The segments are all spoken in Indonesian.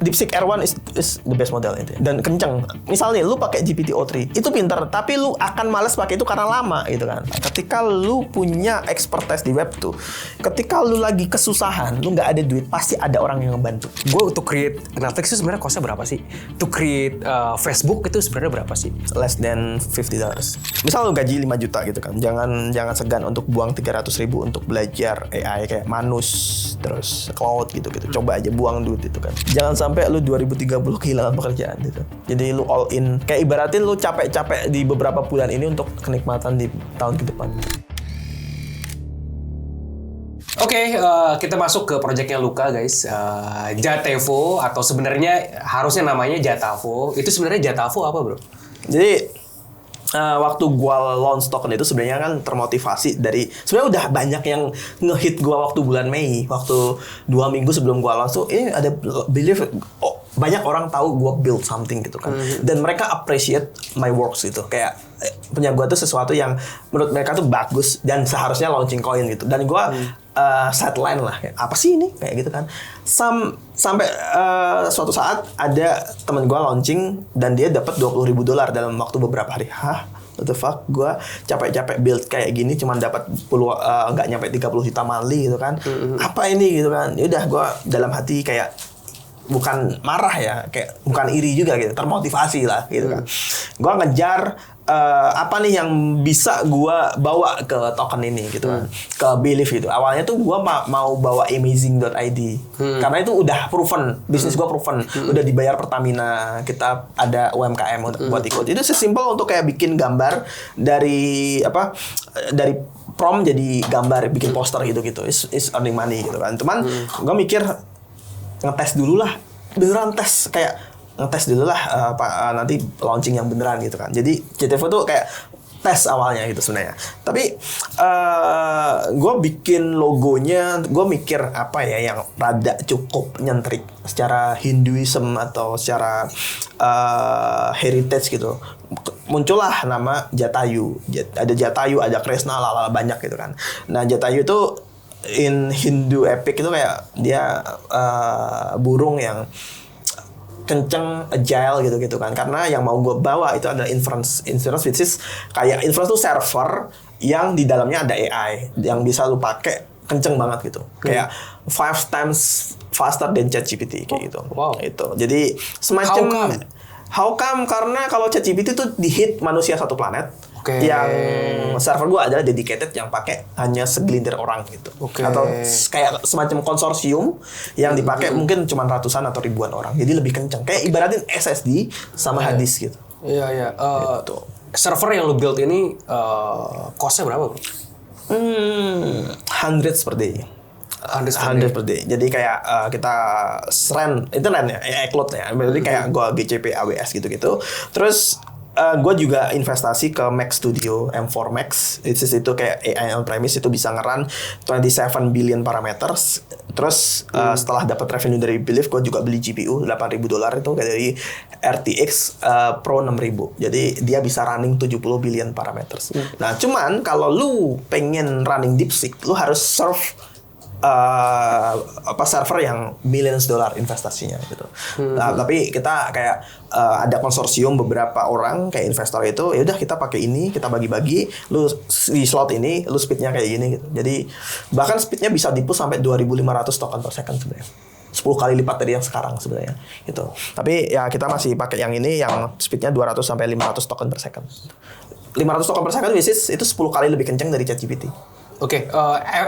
DeepSeek R1 is the best model itu dan kenceng. Misalnya lu pakai GPT-O3 itu pintar, tapi lu akan males pakai itu karena lama gitu kan. Ketika lu punya expertise di web tuh, ketika lu lagi kesusahan, lu nggak ada duit, pasti ada orang yang ngebantu. Gue untuk create Netflix itu sebenarnya costnya berapa sih? To create Facebook itu sebenarnya berapa sih? Less than $50. Misal lu gaji 5 juta gitu kan, jangan segan untuk buang 300.000 untuk belajar AI kayak Manus terus Cloud gitu. Coba aja buang duit itu kan. Jangan sampai lu 2030 kehilangan pekerjaan gitu. Jadi lu all in. Kayak ibaratin lu capek-capek di beberapa bulan ini untuk kenikmatan di tahun ke depan. Oke, kita masuk ke proyeknya Luka guys. Jatevo atau sebenarnya harusnya namanya Jatavo. Itu sebenarnya Jatavo apa bro? Jadi waktu gua launch token itu sebenarnya kan termotivasi dari sebenarnya udah banyak yang ngehit gua waktu bulan Mei, waktu 2 minggu sebelum gua launch tuh ada believe banyak orang tahu gua build something gitu kan. Dan mereka appreciate my works gitu. Kayak punya gua tuh sesuatu yang menurut mereka tuh bagus dan seharusnya launching coin gitu. Dan gua sideline lah, kayak apa sih ini kayak gitu kan. Sampai suatu saat ada teman gue launching dan dia dapat $20,000 dalam waktu beberapa hari. Hah? What the fuck? Gue capek-capek build kayak gini cuman dapat nggak nyampe 30 juta monthly gitu kan. Apa ini gitu kan. Yaudah gue dalam hati kayak bukan marah ya, kayak bukan iri juga gitu, termotivasi lah gitu kan. Gue ngejar apa nih yang bisa gue bawa ke token ini gitu kan, ke Believe gitu. Awalnya tuh gue mau bawa amazing.id karena itu udah proven, bisnis gue proven, udah dibayar Pertamina, kita ada UMKM buat ikut. Itu sesimpel untuk kayak bikin gambar dari dari prompt jadi gambar, bikin poster gitu is earning money gitu kan. Cuman gue mikir ngetes dulu lah, beneran tes, kayak ngetes dulu lah nanti launching yang beneran gitu kan. Jadi Jatevo tuh kayak tes awalnya gitu sebenarnya. Tapi gue bikin logonya, gue mikir apa ya yang rada cukup nyentrik secara Hinduism atau secara heritage gitu. Muncullah nama Jatayu. Ada Jatayu, ada Krishna, banyak gitu kan. Nah Jatayu itu in Hindu epic itu kayak dia burung yang kenceng, agile gitu kan. Karena yang mau gue bawa itu adalah inference which is kayak inference tuh server yang di dalamnya ada AI yang bisa lu pakai kenceng banget gitu. Kayak 5 times faster than ChatGPT kayak gitu. Wow. Itu. Jadi semacam how come? Karena kalau ChatGPT tuh di-hit manusia satu planet. Yang server gue adalah dedicated yang pakai hanya segelintir orang gitu. Atau kayak semacam konsorsium yang dipakai mungkin cuma ratusan atau ribuan orang. Jadi lebih kenceng. Kayak ibaratin SSD sama hard disk gitu. Iya. Server yang lu build ini cost-nya berapa bro? Hundreds per day. 100 per day. Jadi kayak kita rent, itu rent ya, cloud ya. Berarti kayak gue GCP, AWS gitu-gitu. Terus gue juga investasi ke Max Studio M4 Max. Itu kayak AI on premise, itu bisa ngeran 27 billion parameters. Terus setelah dapat revenue dari Believe, gue juga beli GPU $8,000 itu kayak dari RTX Pro 6000. Jadi dia bisa running 70 billion parameters. Nah, cuman kalau lu pengen running DeepSeek, lu harus serve server yang millions dollar investasinya gitu. Nah, tapi kita kayak ada konsorsium beberapa orang kayak investor itu, ya udah kita pakai ini, kita bagi-bagi, lu di slot ini, lu speednya kayak gini gitu. Jadi bahkan speednya bisa di-push sampai 2.500 token per second sebenarnya. 10 kali lipat dari yang sekarang sebenarnya gitu. Tapi ya kita masih pakai yang ini yang speednya 200 sampai 500 token per second. 500 token per second itu 10 kali lebih kencang dari ChatGPT. Oke,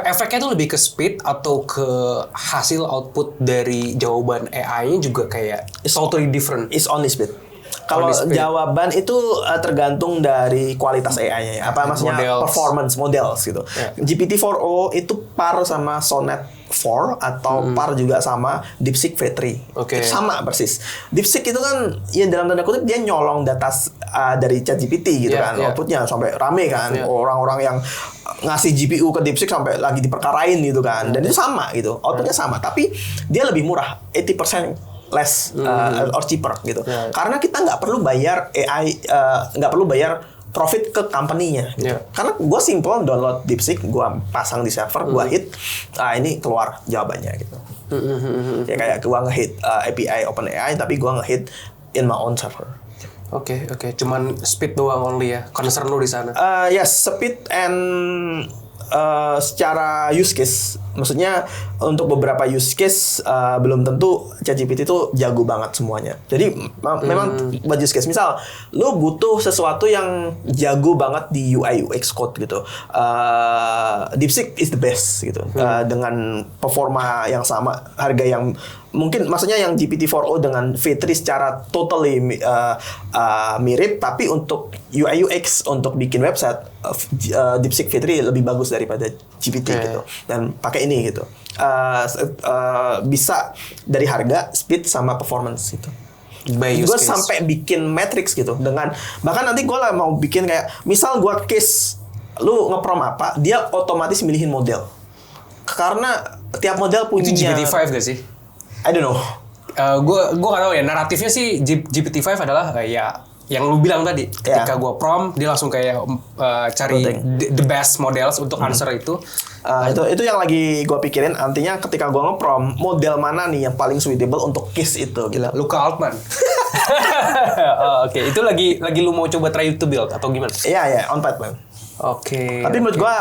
efeknya itu lebih ke speed atau ke hasil output dari jawaban AI-nya juga kayak totally different? It's only speed. Kalau jawaban itu tergantung dari kualitas AI-nya ya. Apa maksudnya performance models gitu. GPT-4o itu par sama Sonnet 4 atau par juga sama DeepSeek V3. Itu sama persis. DeepSeek itu kan ya dalam tanda kutip dia nyolong data dari ChatGPT gitu kan. Outputnya sampai rame kan. Orang-orang yang ngasih GPU ke DeepSeek sampai lagi diperkarain gitu kan. Dan itu sama gitu. Outputnya sama, tapi dia lebih murah, 80% less or cheaper gitu. Karena kita nggak perlu bayar AI, nggak perlu bayar profit ke company-nya gitu. Yeah. Karena gue simple download DeepSeek, gue pasang di server, gue hit, ini keluar jawabannya gitu. Ya kayak gue ngehit API OpenAI, tapi gue ngehit in my own server. Oke. Cuman speed doang only ya. Concern lu di sana. Yes, speed and secara use case, maksudnya untuk beberapa use case belum tentu ChatGPT itu jago banget semuanya. Jadi memang buat use case, misal lu butuh sesuatu yang jago banget di UI UX code gitu, DeepSeek is the best gitu, dengan performa yang sama, harga yang mungkin, maksudnya yang GPT-4o dengan V3 secara totally mirip, tapi untuk UI UX untuk bikin website DeepSeek V3 lebih bagus daripada GPT gitu. Dan pakai ini gitu. Bisa dari harga, speed sama performance gitu. Gue sampai bikin matrix gitu dengan, bahkan nanti gue lah mau bikin kayak misal gue case lu ngeprom apa, dia otomatis milihin model. Karena tiap model punya. Itu GPT-5 gak sih? I don't know. Gue gak tahu ya, naratifnya sih GPT-5 adalah ya yang lu bilang tadi, ketika gue prompt dia langsung kayak cari the best models untuk answer itu. Itu yang lagi gue pikirin. Artinya ketika gue nge-prompt model mana nih yang paling suitable untuk case itu. Gila, Luca Altman. Oke, itu lagi lu mau coba try to build atau gimana? Iya, on pipeline. Oke. Tapi menurut gue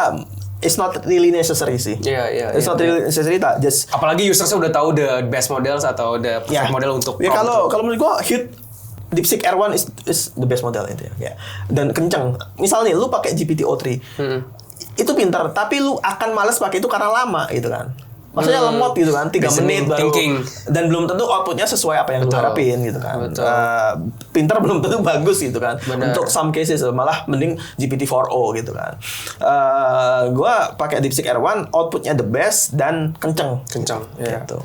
it's not really necessary sih. Iya. It's not really necessary, tak just. Apalagi usersnya udah tahu the best models atau the perfect model untuk ya, kalau menurut gua hit DeepSeek R1 is the best model itu ya. Dan kenceng. Misalnya lu pakai GPT-O3. Itu pintar, tapi lu akan males pakai itu karena lama gitu kan. Maksudnya lemot gitu kan, 3 menit baru. Dan belum tentu outputnya sesuai apa yang lu harapin gitu kan. Pintar belum tentu bagus gitu kan. Bener. Untuk some cases malah mending GPT-4o gitu kan. Gua pakai DeepSeek R1, outputnya the best dan kenceng. Ya. Gitu.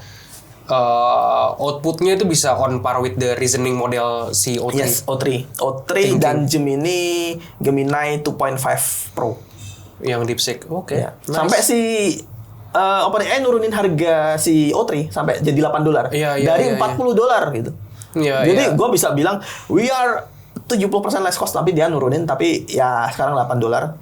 Outputnya itu bisa on par with the reasoning model si O3. Yes, O3 dan Gemini 2.5 Pro. Yang DeepSeek. Oke. Ya. Nice. Sampai si OpenAI nurunin harga si O3 sampai jadi $8 dari $40 gitu. Jadi gue bisa bilang we are 70% less cost, tapi dia nurunin, tapi ya sekarang $8.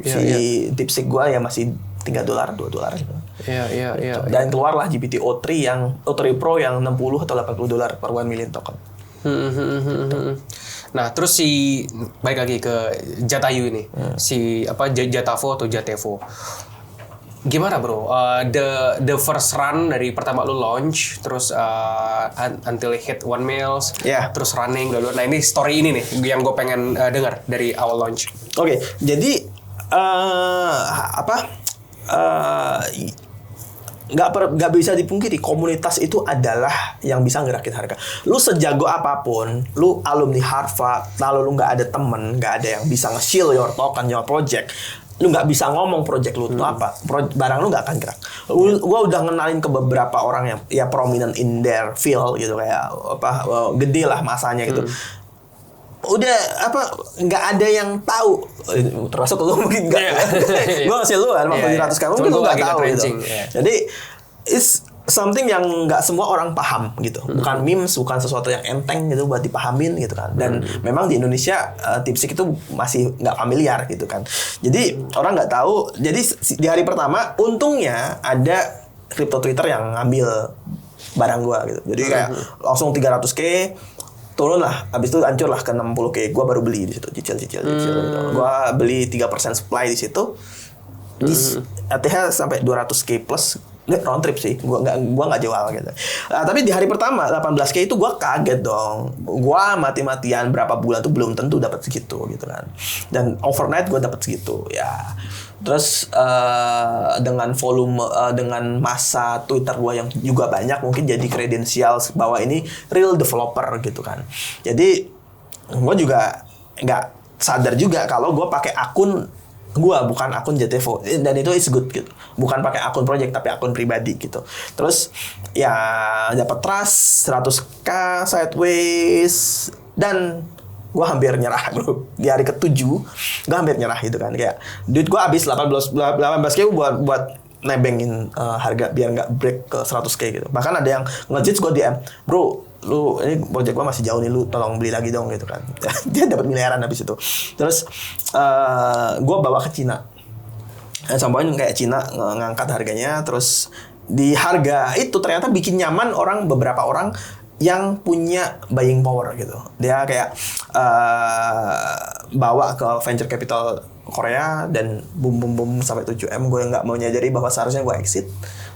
DeepSeek gue ya masih $3, $2 gitu. Iya. Dan keluarlah GPT-O3 yang O3 Pro yang $60 atau $80 per 1 million token. Nah, terus balik lagi ke Jatayu ini. Si Jatavo atau Jatevo. Gimana bro? The first run dari pertama lu launch, terus until hit 1 mils, terus running, bla bla. Nah ini story ini nih yang gue pengen dengar dari awal launch. Oke, jadi nggak bisa dipungkiri komunitas itu adalah yang bisa ngerakin harga. Lu sejago apapun, lu alumni Harvard, lalu lu nggak ada temen, nggak ada yang bisa nge-shield your token, your project, lu nggak bisa ngomong project lu itu apa, barang lu nggak akan gerak. Gua udah ngenalin ke beberapa orang yang ya prominent in their field gitu, kayak gede lah masanya gitu. Udah nggak ada yang tahu, termasuk lu mungkin nggak. Gua ngasih lu kan 400 kan, mungkin lu nggak tahu gitu. Jadi it's something yang nggak semua orang paham gitu, bukan memes, bukan sesuatu yang enteng gitu buat dipahamin gitu kan. Dan memang di Indonesia DeepSeek itu masih nggak familiar gitu kan. Jadi orang nggak tahu. Jadi di hari pertama untungnya ada crypto Twitter yang ngambil barang gua gitu. Jadi kayak langsung 300K turun lah, habis itu hancur lah ke 60K. Gua baru beli di situ, cicil gitu. Gua beli 3% supply di situ. ATH sampai 200K plus. Round trip sih, gua nggak jual gitu. Tapi di hari pertama 18K itu gua kaget dong. Gua mati-matian berapa bulan tuh belum tentu dapat segitu gitu kan. Dan overnight gua dapat segitu ya. Terus dengan volume dengan masa Twitter gua yang juga banyak, mungkin jadi kredensial bahwa ini real developer gitu kan. Jadi gua juga nggak sadar juga kalau gua pakai akun gua, bukan akun Jatevo, dan itu is good gitu. Bukan pakai akun project tapi akun pribadi gitu. Terus ya dapat trust 100K sideways dan gua hampir nyerah bro. Di hari ke-7 gua hampir nyerah gitu kan, kayak duit gua habis 18K buat nebengin harga biar nggak break ke 100K gitu. Bahkan ada yang ngejudge gua DM, bro lu ini project gua masih jauh nih, lu tolong beli lagi dong gitu kan. Dia dapat miliaran habis itu. Terus gua bawa ke Cina. Sampai kayak Cina ngangkat harganya, terus di harga itu ternyata bikin nyaman beberapa orang yang punya buying power gitu. Dia kayak bawa ke venture capital Korea dan boom sampai 7M. Gue nggak mau nyadari bahwa seharusnya gue exit.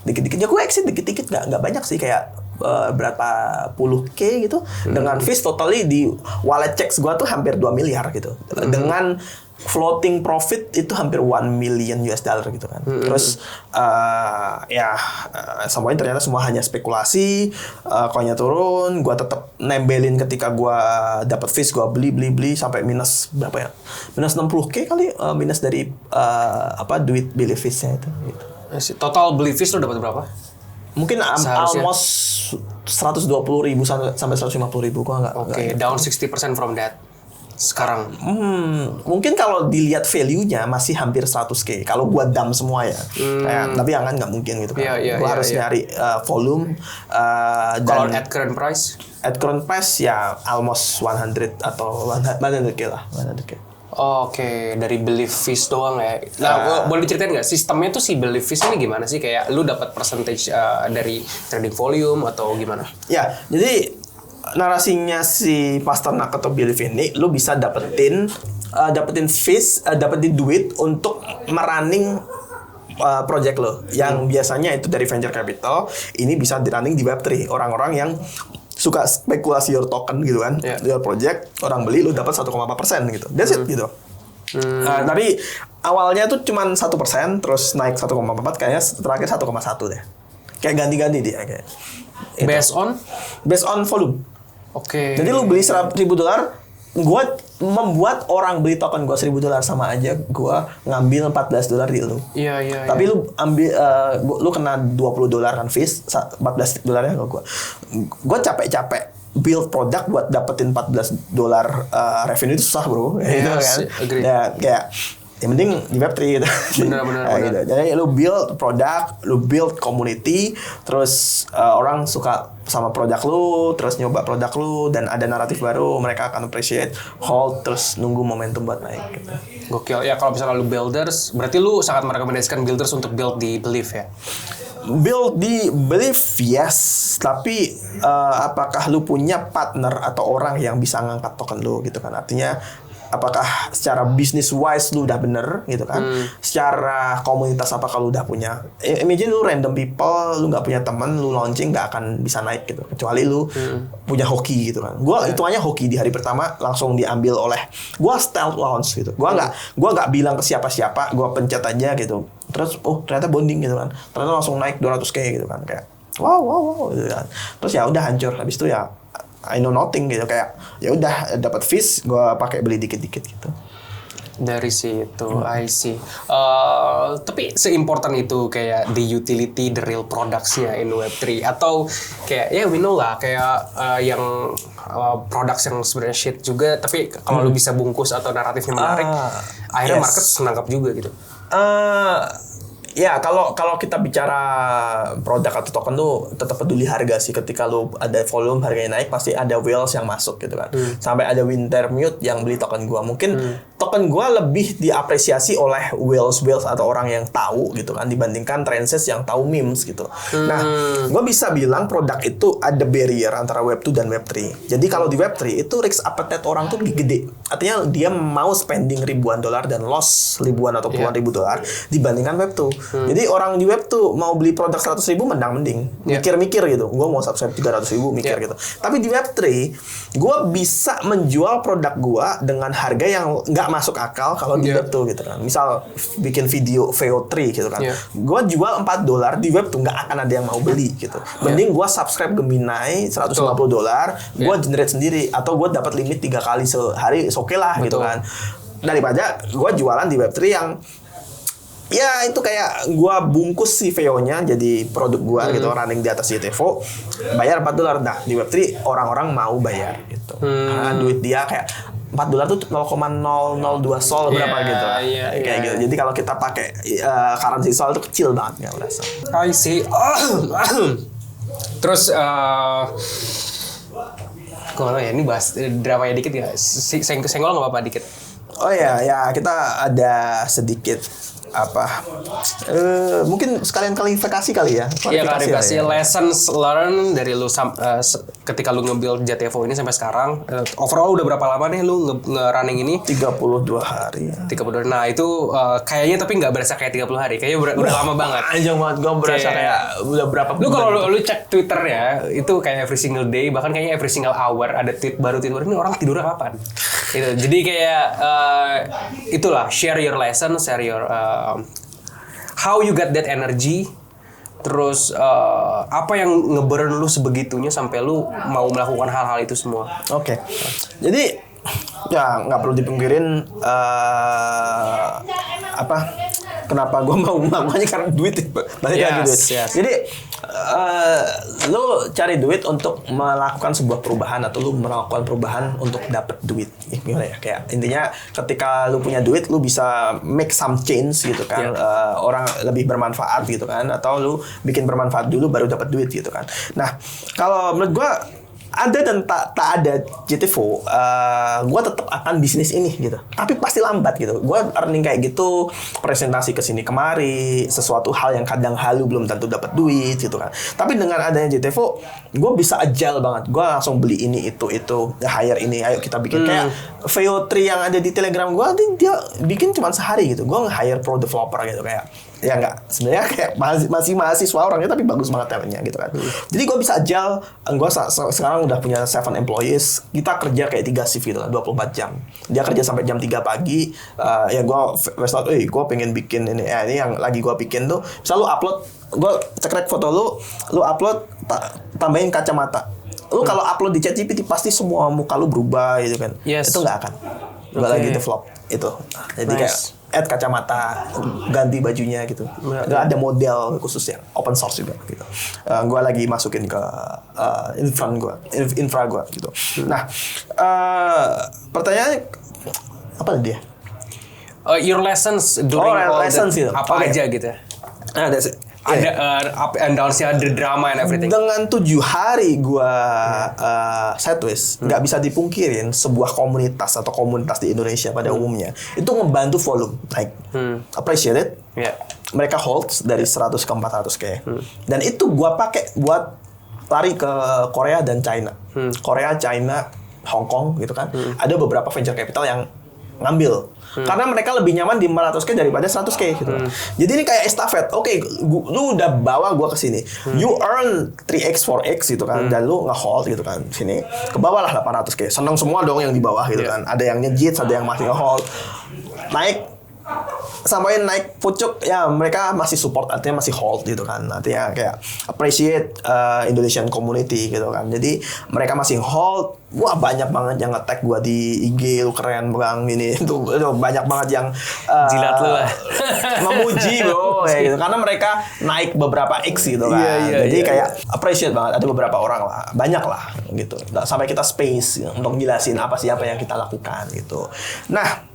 Dikit-dikit ya gue exit dikit-dikit, nggak banyak sih, kayak berapa puluh K gitu. Dengan fees totally di wallet checks gue tuh hampir 2 miliar gitu. Dengan floating profit itu hampir 1 million US dollar gitu kan. Terus semuanya ternyata semua hanya spekulasi. Coinnya turun, gue tetap nembelin ketika gue dapat fees, gue beli sampai minus berapa ya? Minus 60K kali, minus dari duit beli feesnya itu. Gitu. Total beli fees lo dapat berapa? Mungkin almost 120.000 sampai 150.000, gue nggak. Oke, down 60% from that. Sekarang mungkin kalau dilihat value-nya masih hampir 100K kalau gua dump semua ya. Tapi kan nggak mungkin gitu kan. Gua harus nyari volume kalau at current price ya almost 100 atau 100K lah, 100K. Oke, dari belief fees doang ya. Nah, boleh diceritain nggak sistemnya tuh si belief fees ini gimana sih? Kayak lu dapat percentage dari trading volume atau gimana? Ya, jadi narasinya si Pasternak atau Belief ini, lu bisa dapetin fees, dapetin duit untuk merunning project lo. Yang biasanya itu dari venture capital, ini bisa di-running di Web3. Orang-orang yang suka spekulasi your token gitu kan, your project, orang beli, lu dapat 1,4% gitu. That's it gitu. Tapi awalnya tuh cuma 1%, terus naik 1,4, kayaknya terakhir 1,1 deh. Kayak ganti-ganti dia kayak. Based on volume. Oke. Jadi lu beli $1,000, gue membuat orang beli token gue $1,000 sama aja gue ngambil $14 di lu. Iya. Tapi lu ambil lu kena $20 kan fees, $14 ke gue. Gue capek-capek build produk buat dapetin $14 revenue itu susah bro. Gitu kan. Ya, kayak yang penting di Web3 gitu. Benar. Gitu. Jadi lu build produk, lu build community, terus orang suka sama produk lu, terus nyoba produk lu, dan ada naratif baru, mereka akan appreciate, hold, terus nunggu momentum buat naik gitu. Gokil. Ya kalau misalnya lu builders, berarti lu sangat merekomendasikan builders untuk build di Belief ya? Build di Belief, yes. Tapi apakah lu punya partner atau orang yang bisa ngangkat token lu gitu kan? Artinya apakah secara business wise lu udah bener gitu kan? Secara komunitas apakah lu udah punya? Imagine lu random people, lu nggak punya teman, lu launching nggak akan bisa naik gitu. Kecuali lu punya hoki gitu kan. Gua hitungannya hoki di hari pertama langsung diambil oleh gua stealth launch gitu. Gua nggak bilang ke siapa-siapa, gua pencet aja gitu. Terus ternyata bonding gitu kan. Ternyata langsung naik 200K gitu kan, kayak wow gitu kan. Terus ya udah hancur. Habis itu ya I know nothing gitu, kayak ya udah dapat fees, gue pakai beli dikit-dikit gitu. Dari situ, I see. Tapi seimportan itu kayak the utility, the real products-nya in Web3 atau kayak we know lah kayak yang products yang sebenarnya shit juga, tapi kalau lu bisa bungkus atau naratifnya menarik, akhirnya market senangkap juga gitu. Ya kalau kita bicara produk atau token tuh tetap peduli harga sih. Ketika lu ada volume harganya naik, pasti ada whales yang masuk gitu kan. Sampai ada Wintermute yang beli token gua. Mungkin token gua lebih diapresiasi oleh whales atau orang yang tahu gitu kan, dibandingkan Transes yang tahu memes gitu. Nah, gua bisa bilang produk itu ada barrier antara Web2 dan Web3. Jadi kalau di Web3 itu risk appetite orang tuh lebih gede. Artinya dia mau spending ribuan dolar dan loss ribuan atau puluhan ribu dolar dibandingkan Web2. Jadi orang di Web tuh mau beli produk 100.000 mending mikir-mikir gitu. Gue mau subscribe 300.000 mikir gitu. Tapi di Web3 gue bisa menjual produk gue dengan harga yang nggak masuk akal kalau di Web tuh gitu kan. Misal bikin video VO3 gitu kan. Gue jual $4 di Web tuh nggak akan ada yang mau beli gitu. Mending gue subscribe Gemini $150, gue generate sendiri, atau gue dapat limit 3 kali sehari, oke lah gitu kan. Daripada gue jualan di Web3 yang ya itu kayak gua bungkus si VO-nya jadi produk gua gitu, running di atas JTFO, bayar $4. Nah, di Web3 orang-orang mau bayar gitu. Karena duit dia kayak $4 tuh 0,002 sol berapa gitu. Kayak gitu. Jadi kalau kita pakai currency sol itu kecil banget ya udah. I see. Terus Kok ya ini bahas dramanya dikit ya. Senggol nggak apa-apa dikit. Oh ya, kita ada sedikit mungkin sekalian klarifikasi kali ya. Iya, klarifikasi ya. lessons learned dari lu ketika lu nge-build JTFO ini sampai sekarang. Overall udah berapa lama nih lu nge-running ini? 32 hari. 32. Nah, itu kayaknya tapi nggak berasa kayak 30 hari. Kayaknya udah lama banget. Anjing banget, gue berasa kayak udah berapa Lu kalau lu cek Twitter ya, itu kayak every single day, bahkan kayaknya every single hour ada tweet baru ini orang tidurnya kapan? Gitu. Jadi kayak itulah share your lesson, share your how you got that energy. Terus apa yang nge-burn lu sebegitunya sampai lu mau melakukan hal-hal itu semua? Oke. Jadi ya nggak perlu dipungkirin kenapa gue mau melakukannya karena duit. Balik lagi duit. Yes. Jadi lu cari duit untuk melakukan sebuah perubahan atau lu melakukan perubahan untuk dapat duit. Gimana ya? Kayak intinya ketika lu punya duit lu bisa make some change gitu kan. Orang lebih bermanfaat gitu kan, atau lu bikin bermanfaat dulu baru dapat duit gitu kan. Nah, kalau menurut gue ada dan tak ada JTFO, gue tetap akan bisnis ini gitu. Tapi pasti lambat gitu. Gue earning kayak gitu, presentasi kesini kemari, sesuatu hal yang kadang halu belum tentu dapat duit gitu kan. Tapi dengan adanya JTFO, gue bisa agile banget. Gue langsung beli ini itu, hire ini, ayo kita bikin kayak VO3 yang ada di Telegram gue, dia bikin cuma sehari gitu. Gue nge-hire pro developer gitu kayak. Ya enggak, sebenarnya kayak masih mahasiswa orangnya tapi bagus banget talentnya gitu kan. Jadi gue bisa agile, gue sekarang udah punya 7 employees, kita kerja kayak 3 shift gitu kan, 24 jam. Dia kerja sampai jam 3 pagi, ya gue gue pengen bikin ini yang lagi gue bikin tuh, misal lu upload, gue cekrek foto lu upload, tambahin kacamata. Lu kalau upload di ChatGPT pasti semua muka lu berubah gitu kan. Yes. Itu nggak akan. Gue lagi develop itu. Jadi kayak add kacamata, ganti bajunya gitu. Nggak ada model khusus yang open source juga gitu. Gue lagi masukin ke infra gue gitu. Nah, pertanyaannya apa tadi ya? Your lessons during all lessons gitu. Apa aja gitu. Nah, ada up and downs-nya, ada drama and everything. Dengan 7 hari gue sideways, nggak bisa dipungkirin sebuah komunitas atau komunitas di Indonesia pada umumnya itu ngebantu volume naik. Appreciate it. Yeah. Mereka holds dari 100 ke 400K. Dan itu gue pakai buat lari ke Korea dan China. Korea, China, Hong Kong gitu kan. Ada beberapa venture capital yang ngambil. Karena mereka lebih nyaman di 500K daripada 100K gitu. Jadi ini kayak estafet. Oke, lu udah bawa gua ke sini. You earn 3x 4x gitu kan, dan lu nge-hold gitu kan. Sini ke bawah lah 800K. Seneng semua dong yang di bawah gitu kan. Ada yang ngejit, ada yang masih nge-hold. Naik samain naik pucuk ya, mereka masih support, artinya masih hold gitu kan, artinya kayak appreciate Indonesian community gitu kan. Jadi mereka masih hold. Wah, banyak banget yang nge-tag gua di IG, lu keren bang ini itu banyak banget yang jilat lu lah memuji bro ya gitu, karena mereka naik beberapa X gitu kan. Jadi kayak appreciate banget, ada beberapa orang lah, banyak lah gitu. Sampai kita space untuk jelasin apa sih apa yang kita lakukan gitu. Nah,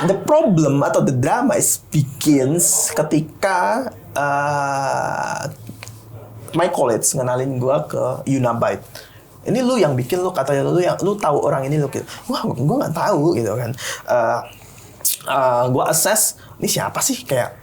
the problem atau the drama begins ketika my college ngenalin gue ke Unabyte. Ini lu yang bikin, lu katanya lu tahu orang ini, lu gitu. Wah, gue nggak tahu gitu kan. Gue assess ini siapa sih, kayak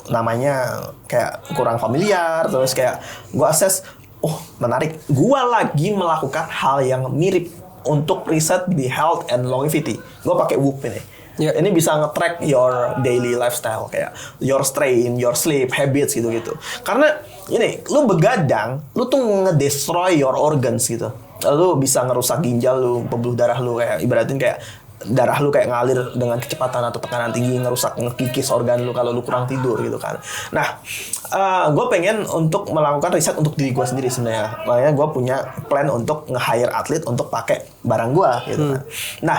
namanya kayak kurang familiar, terus kayak gue assess, oh menarik. Gue lagi melakukan hal yang mirip untuk riset di health and longevity. Gue pakai Whoop ini. Yeah. Ini bisa nge-track your daily lifestyle, kayak your strain, your sleep habits gitu-gitu. Karena ini, lu begadang, lu tuh nge-destroy your organs gitu. Lu bisa ngerusak ginjal lu, pembuluh darah lu, kayak ibaratin kayak darah lu kayak ngalir dengan kecepatan atau tekanan tinggi, ngerusak, ngekikis organ lu kalau lu kurang tidur gitu kan. Nah, gue pengen untuk melakukan riset untuk diri gue sendiri sebenarnya. Makanya gue punya plan untuk nge-hire atlet untuk pakai barang gue gitu kan. Nah,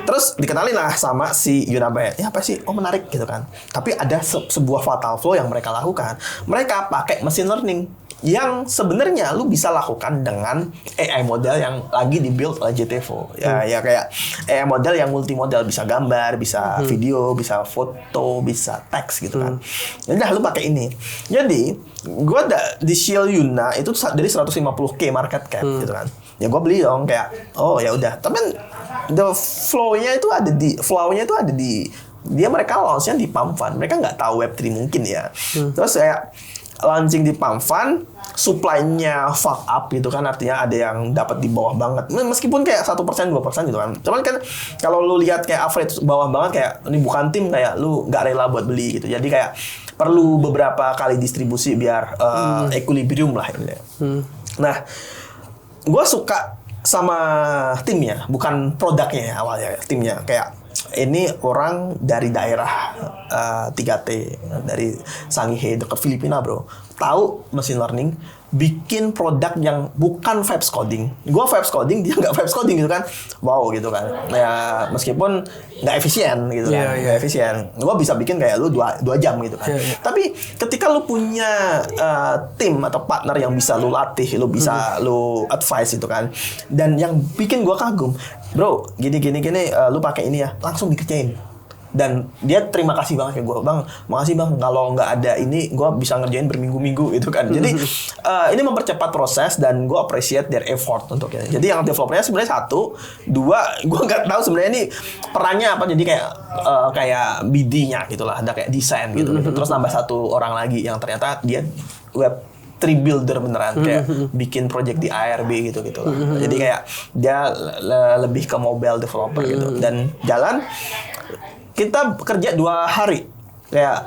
terus dikenalin lah sama si Unabyte. Ya apa sih? Oh menarik gitu kan. Tapi ada sebuah fatal flaw yang mereka lakukan. Mereka pakai machine learning yang sebenarnya lu bisa lakukan dengan AI model yang lagi dibuild oleh JTFO. Ya kayak AI model model yang multimodal, bisa gambar, bisa video, bisa foto, bisa teks gitu kan. Jadi lu pakai ini. Jadi gue di Shield Yuna itu dari 150k market cap gitu kan. Ya gue beli dong kayak oh ya udah. Tapi the flow-nya itu ada di mereka launch-nya di Pump Fund. Mereka nggak tahu Web3 mungkin ya. Terus kayak launching di Pump Fund, supply-nya fuck up gitu kan, artinya ada yang dapat di bawah banget. Meskipun kayak 1%, 2% gitu kan. Cuman kan kalau lu lihat kayak average bawah banget kayak ini bukan tim, kayak lu nggak rela buat beli gitu. Jadi kayak perlu beberapa kali distribusi biar equilibrium lah ini. Nah, gue suka sama timnya, bukan produknya ya awalnya, timnya kayak ini orang dari daerah 3T dari Sangihe dekat Filipina bro, tahu machine learning, bikin produk yang bukan vibes coding. Gua vibes coding, dia nggak vibes coding gitu kan. Wow gitu kan. Ya meskipun nggak efisien gitu kan. Nggak efisien. Gua bisa bikin kayak lu 2 jam gitu kan. Tapi ketika lu punya tim atau partner yang bisa lu latih, lu bisa lu advice gitu kan. Dan yang bikin gua kagum, bro, gini lu pakai ini ya, langsung dikerjain. Dan dia terima kasih banget kayak gue, bang, makasih bang, kalau nggak ada ini gue bisa ngerjain berminggu-minggu gitu kan. Jadi ini mempercepat proses dan gue appreciate their effort untuk ini. Jadi yang developernya sebenarnya 1, 2, gue nggak tahu sebenarnya ini perannya apa. Jadi kayak BD-nya gitulah, ada kayak desain gitu. Terus nambah 1 orang lagi yang ternyata dia web 3 builder beneran, kayak bikin project di ARB gitu lah. Jadi kayak dia lebih ke mobile developer gitu. Dan jalan kita kerja 2 hari kayak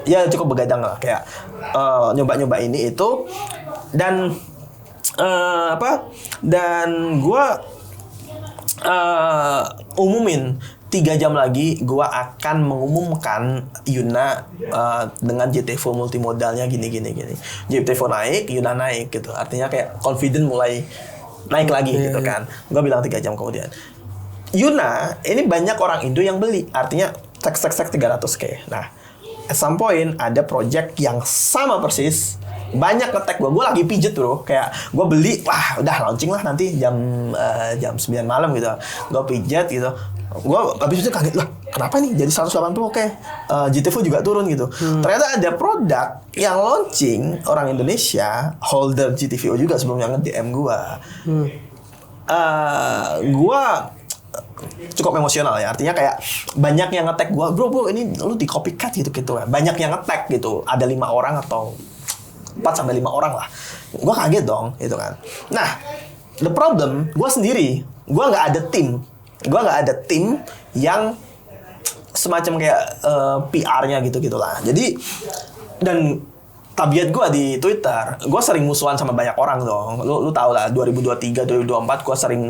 ya cukup begadang lah, kayak nyoba ini itu dan dan gua umumin 3 jam lagi gua akan mengumumkan Yuna dengan JTFO multimodalnya gini. JTFO naik, Yuna naik gitu. Artinya kayak confident mulai naik lagi gitu kan. Gua bilang 3 jam kemudian. Yuna, ini banyak orang Indo yang beli. Artinya, cek 300k. Nah, at some point, ada project yang sama persis. Banyak nge-tag gue lagi pijet bro. Kayak, gue beli, wah udah launching lah nanti jam 9 malam gitu. Gue pijet gitu. Gue habis itu kaget, lah kenapa nih jadi 180k? GTFO juga turun gitu. Ternyata ada produk yang launching orang Indonesia, holder GTFO juga sebelumnya nge-DM gue. Gue cukup emosional ya, artinya kayak banyak yang nge-tag gue, bro ini lu di copycat gitu ya, banyak yang nge-tag gitu, ada 5 orang atau 4-5 orang lah, gue kaget dong gitu kan. Nah, the problem gue sendiri, gue nggak ada tim yang semacam kayak PR-nya gitu lah. Jadi dan tabiat gue di Twitter, gue sering musuhan sama banyak orang dong. Lu tau lah, 2023, 2024 gue sering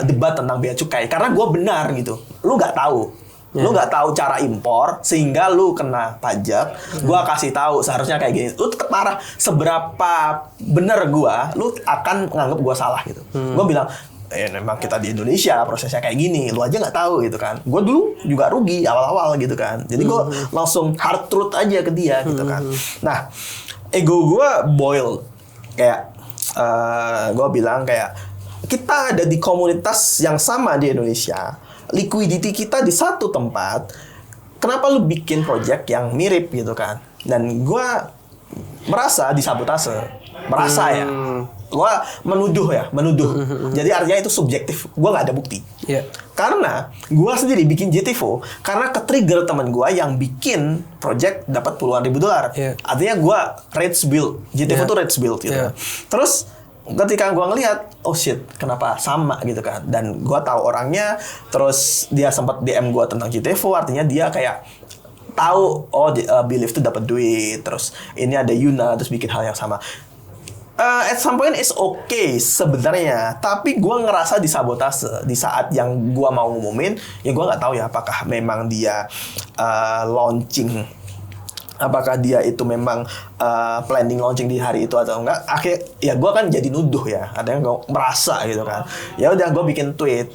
debat tentang bea cukai karena gue benar gitu. Lu nggak tahu, lu nggak tahu cara impor sehingga lu kena pajak. Gue kasih tahu seharusnya kayak gini. Lu tetap marah. Seberapa benar gue, lu akan menganggap gue salah gitu. Gue bilang, memang kita di Indonesia prosesnya kayak gini, lu aja nggak tahu gitu kan. Gue dulu juga rugi awal-awal gitu kan. Jadi gue langsung hard truth aja ke dia gitu kan. Nah, ego gue boil kayak gue bilang kayak kita ada di komunitas yang sama di Indonesia, liquidity kita di satu tempat. Kenapa lu bikin project yang mirip gitu kan? Dan gue merasa disabotase, ya. Gue menuduh. Jadi artinya itu subjektif. Gue nggak ada bukti. Karena gue sendiri bikin JTFO karena ke-trigger teman gue yang bikin project dapat puluhan ribu dolar. Artinya gue rates build. JTFO tuh rates build gitu. Terus ketika gue ngelihat, oh shit, kenapa sama gitu kan? Dan gue tahu orangnya. Terus dia sempat DM gue tentang JTFO. Artinya dia kayak tahu, Believe tuh dapat duit. Terus ini ada Yuna, terus bikin hal yang sama. At some point it's okay sebenarnya, tapi gue ngerasa disabotase di saat yang gue mau ngumumin. Ya gue nggak tahu ya apakah memang dia launching, apakah dia itu memang planning launching di hari itu atau enggak. Akhirnya ya gue kan jadi nuduh ya, ada yang gue merasa gitu kan. Ya udah gue bikin tweet,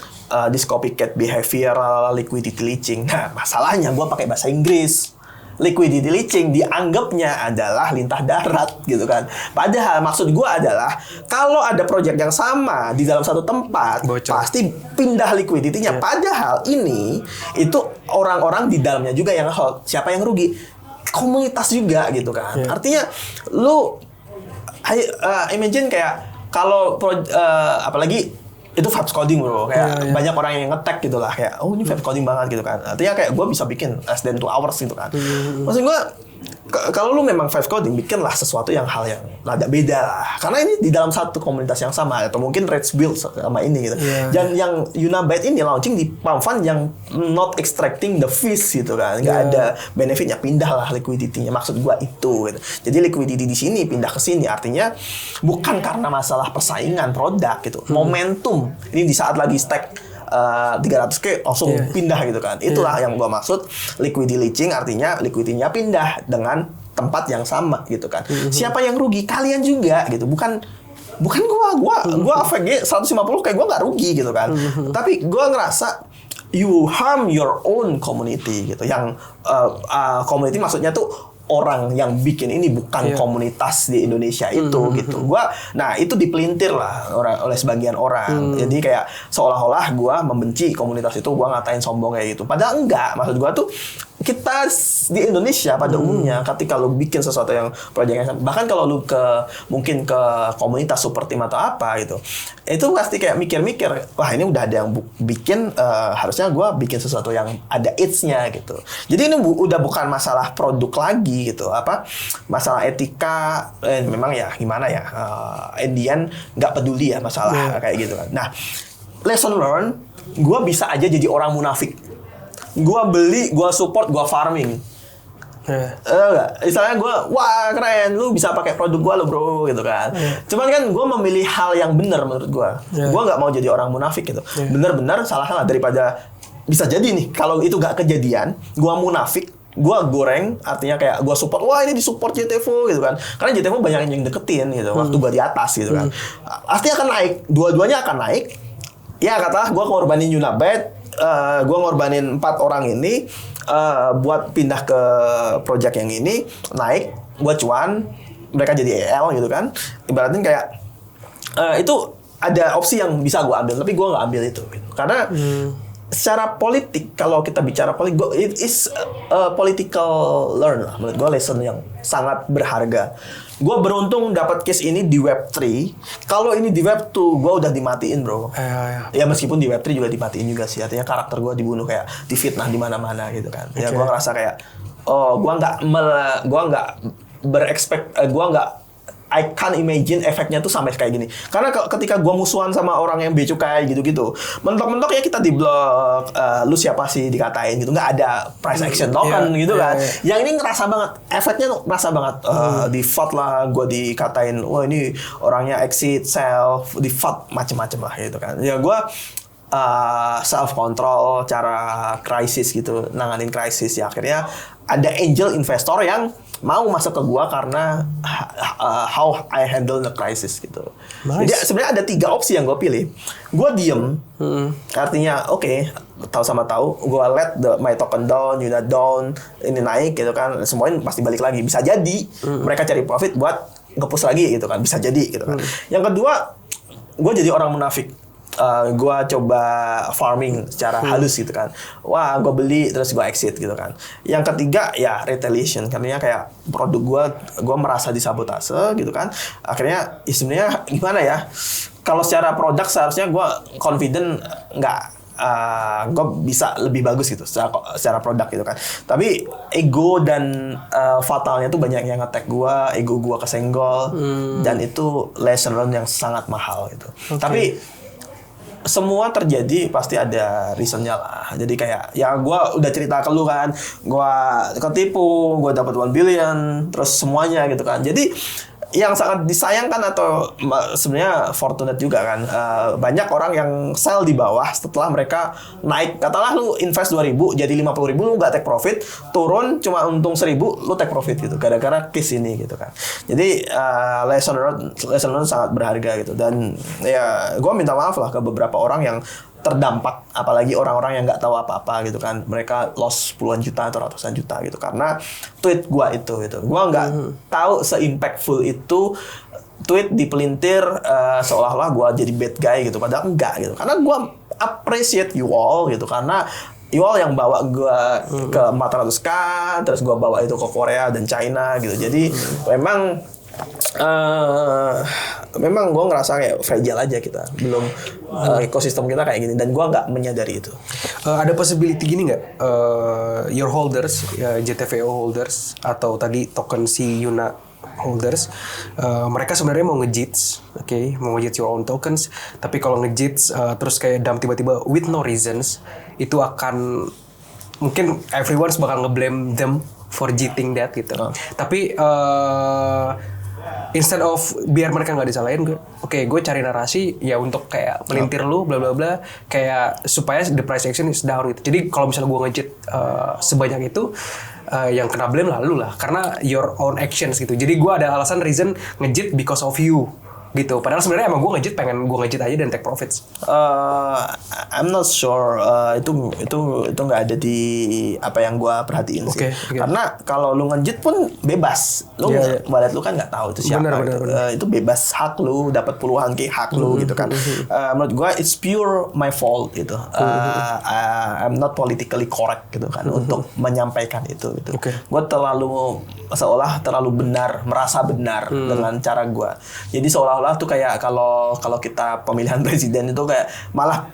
this copycat behavioral liquidity leaching. Nah masalahnya gue pakai bahasa Inggris. liquidity leaching dianggapnya adalah lintah darat gitu kan. Padahal maksud gue adalah kalau ada project yang sama di dalam satu tempat Bocor. pasti pindah liquidity-nya. Padahal ini itu orang-orang di dalamnya juga yang hold. Siapa yang rugi? Komunitas juga gitu kan. Artinya lu imagine kayak kalau apalagi itu vibes coding bro, kayak banyak orang yang nge-tag gitu lah, kayak oh ini vibes coding banget gitu kan. Artinya kayak gue bisa bikin less than 2 hours gitu kan. Maksud gue kalau lu memang vibes coding, bikinlah sesuatu yang hal yang rada beda lah. Karena ini di dalam satu komunitas yang sama, atau mungkin Rage Build sama ini gitu. Dan yang Yunabyte ini launching di pump fund yang not extracting the fees gitu kan, nggak ada benefitnya, pindah lah liquidity-nya. Maksud gua itu gitu. Jadi liquidity di sini pindah ke sini artinya bukan karena masalah persaingan produk gitu, momentum ini di saat lagi stack 300k langsung pindah gitu kan. Itulah yang gua maksud liquidity leaching, artinya liquidity-nya pindah dengan tempat yang sama gitu kan. Siapa yang rugi? Kalian juga gitu. Bukan gua AVG 150 kayak gua nggak rugi gitu kan. Tapi gua ngerasa you harm your own community gitu. Yang community maksudnya tuh orang yang bikin ini bukan komunitas di Indonesia itu gitu. Nah itu dipelintir lah oleh sebagian orang. Jadi kayak seolah-olah gua membenci komunitas itu, gua ngatain sombong kayak gitu. Padahal enggak. Maksud gua tuh kita di Indonesia pada umumnya ketika lu bikin sesuatu yang proyek yang bahkan kalau lu mungkin ke komunitas super team atau apa gitu, itu pasti kayak mikir-mikir, wah ini udah ada yang bikin, harusnya gua bikin sesuatu yang ada it's-nya gitu. Jadi ini udah bukan masalah produk lagi gitu, masalah etika, memang ya gimana ya, in the end nggak peduli ya masalah kayak gitu kan. Nah, lesson learned, gue bisa aja jadi orang munafik. Gue beli, gue support, gue farming. Misalnya gue, wah keren, lu bisa pakai produk gue lo bro gitu kan. Cuman kan gue memilih hal yang benar menurut gue. Gue nggak mau jadi orang munafik gitu. Bener-bener salah-salah daripada bisa jadi nih kalau itu nggak kejadian, gue munafik. Gue goreng, artinya kayak gue support, wah ini disupport JTFO gitu kan. Karena JTFO banyak yang deketin gitu, waktu gue di atas gitu kan. Pasti akan naik, dua-duanya akan naik. Ya katalah gue ngorbanin Yunabyte, gue ngorbanin 4 orang ini buat pindah ke project yang ini, naik, gue cuan, mereka jadi EL gitu kan. Ibaratnya kayak itu ada opsi yang bisa gue ambil, tapi gue nggak ambil itu gitu. Karena secara politik, kalau kita bicara politik, it is a political learn lah. Menurut gue lesson yang sangat berharga. Gue beruntung dapat case ini di Web3. Kalau ini di Web2, gue udah dimatiin bro. Ya meskipun di Web3 juga dimatiin juga sih. Artinya karakter gue dibunuh, kayak difitnah di mana-mana gitu kan. Ya gue ngerasa kayak, gue nggak berekspekt, I can't imagine efeknya tuh sampai kayak gini. Karena ketika gue musuhan sama orang yang becukai gitu-gitu, mentok-mentok ya kita di blok, lu siapa sih dikatain gitu, nggak ada price action token gitu kan. Yang ini ngerasa banget, efeknya ngerasa banget. Di FUD lah, gue dikatain, wah ini orangnya exit, sell, di FUD macem-macem lah gitu kan. Ya gue self control, cara krisis gitu, nanganin krisis ya. Akhirnya ada angel investor yang mau masuk ke gua karena how I handle the crisis gitu. Jadi sebenarnya ada 3 opsi yang gua pilih. Gua diem, artinya oke, tahu sama tahu, gua let my token down, Yuna down, ini naik gitu kan, semuanya pasti balik lagi. Bisa jadi mereka cari profit buat nge-push lagi gitu kan, bisa jadi gitu kan. Yang kedua, gua jadi orang munafik. Gue coba farming secara halus gitu kan. Wah, gue beli terus gue exit gitu kan. Yang ketiga ya retaliation, karena kayak produk gue merasa disabotase gitu kan. Akhirnya ya sebenarnya gimana ya? Kalau secara produk seharusnya gue confident gue bisa lebih bagus gitu secara produk gitu kan. Tapi ego dan fatalnya tuh banyak yang nge-tag gue, ego gue kesenggol, dan itu lesson learned yang sangat mahal gitu. Tapi semua terjadi pasti ada reasonnya lah. Jadi kayak ya gue udah cerita ke lu kan, gue ketipu, gue dapat 1 billion, terus semuanya gitu kan. Jadi yang sangat disayangkan atau sebenarnya fortunate juga kan, banyak orang yang sell di bawah setelah mereka naik. Katalah lu invest 2.000 jadi 50.000, lu nggak take profit, turun cuma untung 1.000, lu take profit gitu gara-gara case ini gitu kan. Jadi lesson learned sangat berharga gitu. Dan ya gue minta maaf lah ke beberapa orang yang terdampak, apalagi orang-orang yang nggak tahu apa-apa gitu kan, mereka loss puluhan juta atau ratusan juta gitu karena tweet gua itu gitu. Gua nggak tahu se-impactful itu tweet dipelintir seolah-olah gua jadi bad guy gitu, padahal enggak gitu, karena gua appreciate you all gitu, karena you all yang bawa gua ke 400k, terus gua bawa itu ke Korea dan China gitu. Jadi memang gue ngerasa kayak fragile aja kita, belum ekosistem kita kayak gini, dan gue nggak menyadari itu. Ada possibility gini nggak, your holders, JTVO holders atau tadi token si Yuna holders, mereka sebenarnya mau ngejits, mau ngejits your own tokens, tapi kalau ngejits terus kayak dump tiba-tiba with no reasons, itu akan mungkin everyone bakal ngeblame them for jitting that gitu. Tapi instead of biar mereka nggak disalahin, gue cari narasi ya untuk kayak melintir lu bla bla bla, kayak supaya the price action is down gitu. Jadi kalau misalnya gue ngejit sebanyak itu, yang kena blame lah lu lah, karena your own actions gitu. Jadi gue ada alasan reason ngejit because of you gitu. Padahal sebenarnya emang gue ngejit pengen gue ngejit aja dan take profits. I'm not sure itu nggak ada di apa yang gue perhatiin sih. Karena kalau lu ngejit pun bebas, lu wallet lu kan nggak tahu itu siapa. Bener. Itu bebas, hak lu, dapat puluhan hak lu gitu kan. Menurut gue it's pure my fault gitu. I'm not politically correct gitu kan untuk menyampaikan itu gitu. Gue terlalu benar, merasa benar dengan cara gue. Jadi seolah tuh kayak kalau kita pemilihan presiden itu kayak malah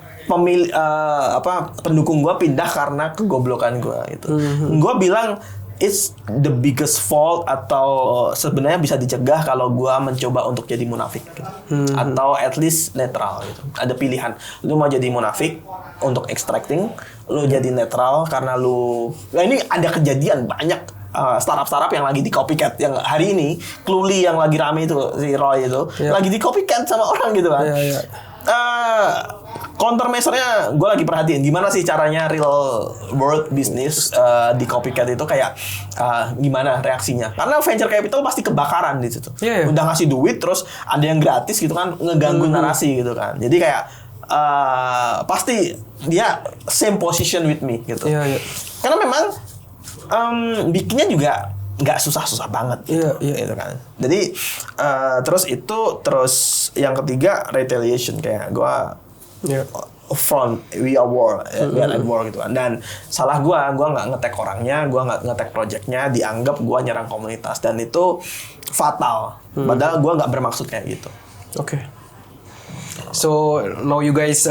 pendukung gue pindah karena kegoblokan gue gitu. Gue bilang it's the biggest fault, atau sebenarnya bisa dicegah kalau gue mencoba untuk jadi munafik gitu. Atau at least netral gitu. Ada pilihan, lu mau jadi munafik untuk extracting, lu jadi netral karena ini ada kejadian banyak startup yang lagi di copycat, yang hari ini Cluely yang lagi rame itu, si Roy itu lagi di copycat sama orang gitu kan. Countermeasure-nya gue lagi perhatiin gimana sih caranya real world business di copycat itu kayak gimana reaksinya, karena venture capital pasti kebakaran di situ. Udah ngasih duit terus ada yang gratis gitu kan, ngeganggu narasi gitu kan. Jadi kayak pasti dia same position with me gitu. Karena memang bikinnya juga nggak susah-susah banget gitu kan. Jadi terus yang ketiga retaliation, kayak gue front, we are at war gitu kan. Dan salah gue nggak nge-tag orangnya, gue nggak nge-tag projectnya, dianggap gue nyerang komunitas, dan itu fatal. Padahal gue nggak bermaksud kayak gitu. So now you guys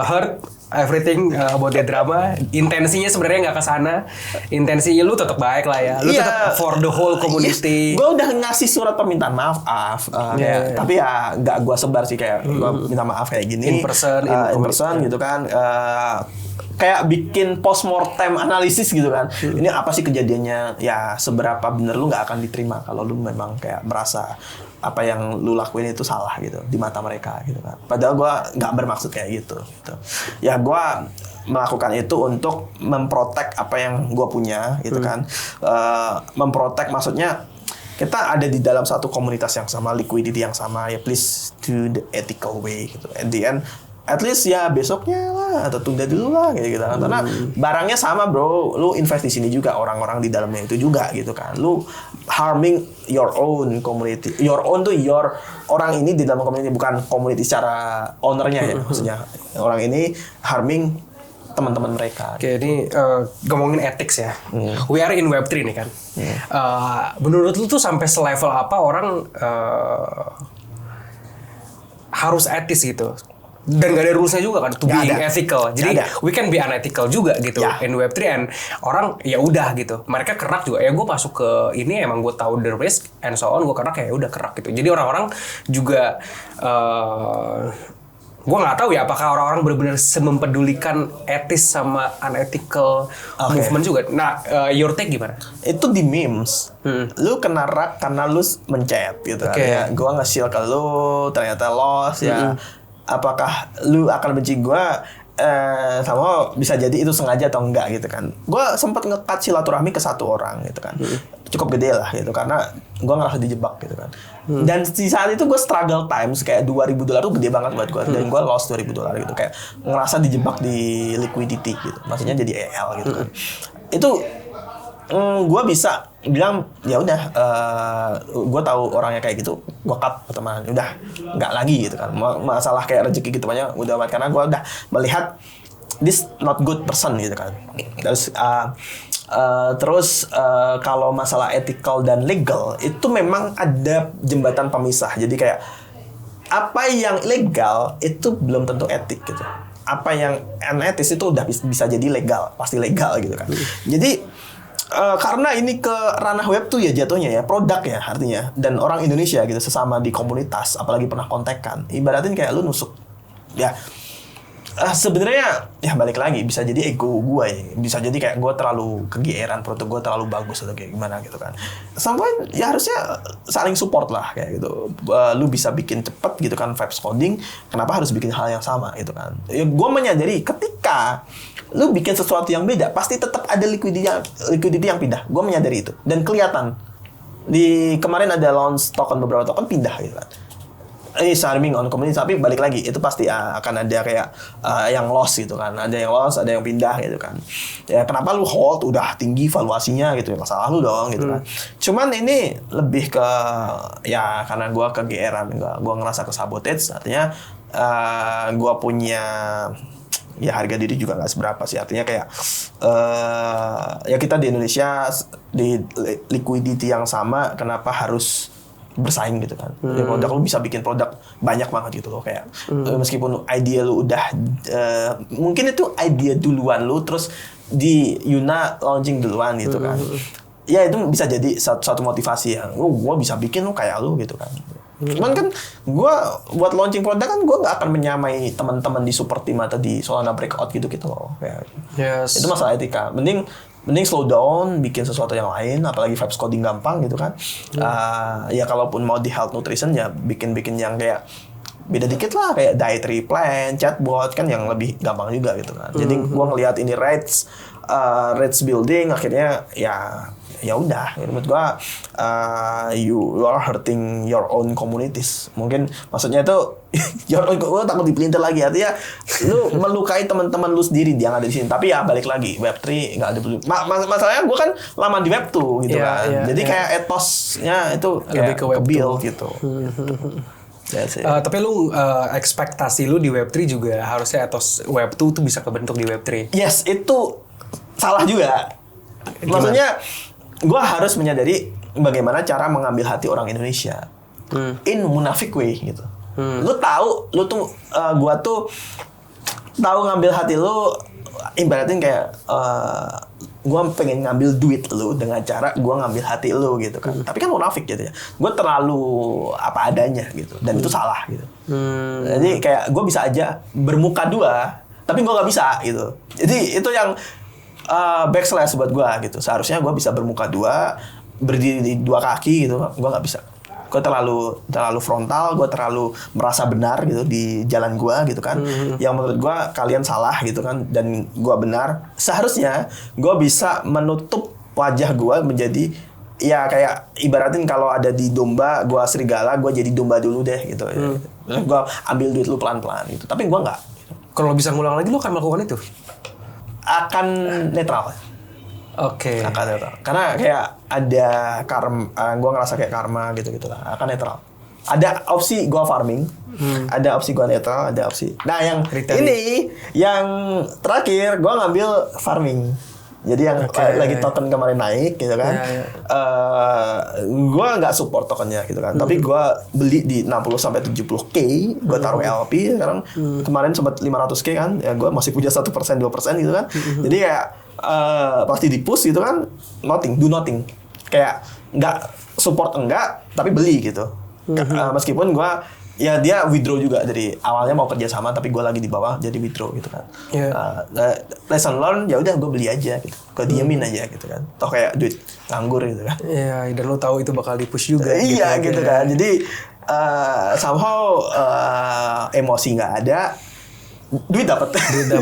heard everything about the drama. Intensinya sebenarnya nggak ke sana. Intensinya lu tetap baik lah ya. Lu tetap for the whole community. Gue udah ngasih surat permintaan maaf. Tapi ya nggak gue sebar sih, kayak gue minta maaf kayak gini. In person gitu kan. Kayak bikin postmortem analisis gitu kan. Ini apa sih kejadiannya? Ya seberapa bener lu nggak akan diterima kalau lu memang kayak merasa apa yang lu lakuin itu salah gitu di mata mereka gitu kan. Padahal gue nggak bermaksud kayak gitu. Ya gue melakukan itu untuk memprotek apa yang gue punya gitu kan. Memprotek maksudnya kita ada di dalam satu komunitas yang sama, liquidity yang sama, ya please do the ethical way gitu. At the end, at least ya besoknya lah atau tunda dulu lah gitu kan. Karena barangnya sama bro, lu invest di sini juga, orang-orang di dalamnya itu juga gitu kan. Lu harming your own community. Your own tuh your orang ini di dalam community, bukan community secara ownernya ya maksudnya. Orang ini harming teman-teman mereka. Oke, ini ngomongin ethics ya. We are in Web3 nih kan. Menurut lu tuh sampai selevel apa orang harus etis gitu? Dan gak ada rulesnya juga kan, to be ethical. Jadi we can be unethical juga gitu in Web3, and orang ya udah gitu. Mereka kerak juga. Ya gue masuk ke ini emang gue tahu the risk and so on, gue kerak ya udah kerak gitu. Jadi orang-orang juga gue nggak tahu ya apakah orang-orang benar-benar mempedulikan etis sama unethical movement juga. Nah, your take gimana? Itu di memes. Lu kena rak karena lu mencet gitu kan. Ya, gue nge-shield ke lu, ternyata loss ya. Apakah lu akan benci gue? Sama bisa jadi itu sengaja atau enggak gitu kan. Gue sempat nge-cut silaturahmi ke satu orang gitu kan. cukup gede lah gitu karena gue ngerasa dijebak gitu kan. Dan di saat itu gue struggle times kayak $2,000 tuh gede banget buat gue dan gue lost $2,000 gitu kayak ngerasa dijebak di liquidity gitu. Maksudnya jadi EL gitu kan. Itu gue bisa bilang ya udah gue tahu orangnya kayak gitu, gue cut teman udah nggak lagi gitu kan. Masalah kayak rezeki gitu banyak udah banget karena gue udah melihat this not good person gitu kan. Terus kalau masalah ethical dan legal itu memang ada jembatan pemisah. Jadi kayak apa yang legal itu belum tentu etik gitu. Apa yang unetis itu udah bisa jadi legal, pasti legal gitu kan. Jadi karena ini ke ranah web tuh ya jatuhnya ya produk ya artinya dan orang Indonesia gitu sesama di komunitas apalagi pernah kontekan ibaratin kayak lu nusuk ya. Sebenarnya ya balik lagi bisa jadi ego gue ya, bisa jadi kayak gue terlalu kegeeran produk gue terlalu bagus atau kayak gimana gitu kan. Sampai ya harusnya saling support lah kayak gitu. Lu bisa bikin cepet gitu kan vibes coding, kenapa harus bikin hal yang sama gitu kan. Ya gue menyadari ketika lu bikin sesuatu yang beda pasti tetap ada liquidity yang pindah. Gue menyadari itu dan kelihatan di kemarin ada launch token beberapa token pindah gitu kan. Farming on community tapi balik lagi itu pasti akan ada kayak yang loss gitu kan, ada yang loss ada yang pindah gitu kan. Ya kenapa lu hold udah tinggi valuasinya gitu ya masalah lu dong gitu kan. Cuman ini lebih ke ya karena gua kegeeran, gua ngerasa kesabotage artinya gua punya ya harga diri juga nggak seberapa sih artinya kayak ya kita di Indonesia di liquidity yang sama kenapa harus bersaing gitu kan. Ya produk lu bisa bikin produk banyak banget gitu loh kayak meskipun idea lu udah mungkin itu idea duluan lu terus di Yuna launching duluan gitu kan. Ya itu bisa jadi satu motivasi ya. Gua bisa bikin lu kayak lu gitu kan. Cuman kan gua buat launching produk kan gua nggak akan menyamai teman-teman di Super Team atau di Solana Breakout gitu loh. Kayak, itu masalah etika. Mending slow down, bikin sesuatu yang lain, apalagi vibes coding gampang gitu kan. Ya kalaupun mau di health nutrition ya bikin yang kayak beda dikit lah kayak dietary plan, chatbot kan yang lebih gampang juga gitu kan. Jadi gua ngelihat ini rates building akhirnya ya udah menurut gua you are hurting your own communities. Mungkin maksudnya itu gua takut dipelintir lagi artinya lu melukai teman-teman lu sendiri yang ada di sini. Tapi ya balik lagi Web3 enggak ada masalahnya gua kan lama di Web 2 gitu kan. Jadi kayak etosnya itu lebih ke Web 2 build gitu. Tapi lu ekspektasi lu di Web3 juga harusnya etos Web 2 tuh bisa kebentuk di Web3. Yes, itu salah juga. Maksudnya gue harus menyadari bagaimana cara mengambil hati orang Indonesia in munafik way gitu. Lu tahu, gue tuh tahu ngambil hati lu, ibaratin kayak gue pengen ngambil duit lu dengan cara gue ngambil hati lu gitu kan. Tapi kan munafik gitu ya. Gue terlalu apa adanya gitu dan itu salah gitu. Jadi kayak gue bisa aja bermuka dua, tapi gue nggak bisa gitu. Jadi itu yang backslash buat gue gitu. Seharusnya gue bisa bermuka dua, berdiri di dua kaki gitu. Gue nggak bisa. Gue terlalu frontal, gue terlalu merasa benar gitu di jalan gue gitu kan. Yang menurut gue kalian salah gitu kan dan gue benar. Seharusnya gue bisa menutup wajah gue menjadi ya kayak ibaratin kalau ada di domba, gue serigala, gue jadi domba dulu deh gitu. Gue ambil duit lu pelan-pelan gitu. Tapi gue nggak. Kalau bisa ngulang lagi lu akan melakukan itu? Akan netral. Oke. Akan netral. Karena kayak ada karma, gue ngerasa kayak karma gitu-gitu lah. Akan netral. Ada opsi gue farming, ada opsi gue netral, ada opsi. Nah yang ini, yang terakhir gue ngambil farming. Jadi yang lagi token kemarin naik gitu kan. Gue nggak support tokennya gitu kan. Tapi gue beli di 60-70K, gue taruh LP sekarang. Kemarin sempat 500K kan, ya gue masih punya 1%, 2% gitu kan. Jadi kayak pasti di push gitu kan, do nothing. Kayak nggak support enggak, tapi beli gitu. Meskipun gue ya dia withdraw juga dari awalnya mau kerja sama tapi gue lagi di bawah jadi withdraw gitu kan. Lesson learn ya udah gue beli aja gitu, gue diemin aja gitu kan, toh kayak duit nganggur gitu kan. Dan lo tahu itu bakal di-push juga. Iya gitu kan. Jadi somehow emosi nggak ada, duit dapat gitu,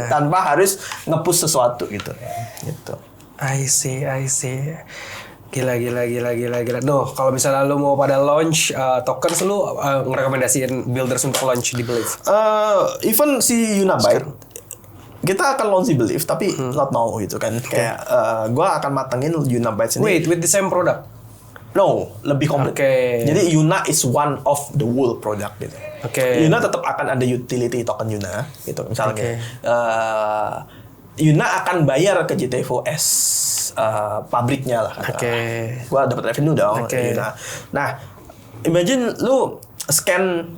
tanpa harus nge-push sesuatu gitu. I see. Gila. No, kalau misalnya lu mau pada launch tokens, lu ngerekomendasiin builders untuk launch di Believe? Even si Yunabyte kita akan launch di Believe tapi not now gitu kan. Kayak gua akan matengin Yunabyte sendiri. Wait, with the same product? No, lebih komplit. Jadi Yuna is one of the whole product gitu. Yuna tetap akan ada utility token Yuna gitu. Misalnya Yuna akan bayar ke JTFO as pabriknya lah. Gua dapat revenue dong Yuna. Nah, imagine lu scan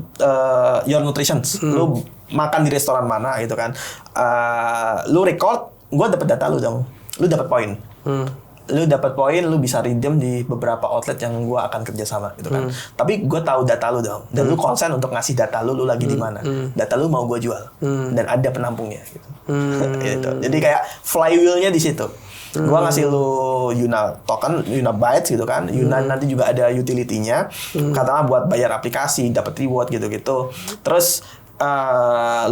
your nutrition, lu makan di restoran mana gitu kan. Lu record, gua dapat data lu dong. Lu dapat poin. Lu dapat poin, lu bisa redeem di beberapa outlet yang gua akan kerja sama gitu kan. Tapi gua tahu data lu dong, dan lu konsen untuk ngasih data lu lagi di mana. Data lu mau gua jual, dan ada penampungnya gitu. Gitu. Jadi kayak flywheel-nya di situ. Gua ngasih lu Yuna token, Yuna Bytes gitu kan. Yuna nanti juga ada utility-nya. Katakanlah buat bayar aplikasi, dapat reward gitu-gitu. Terus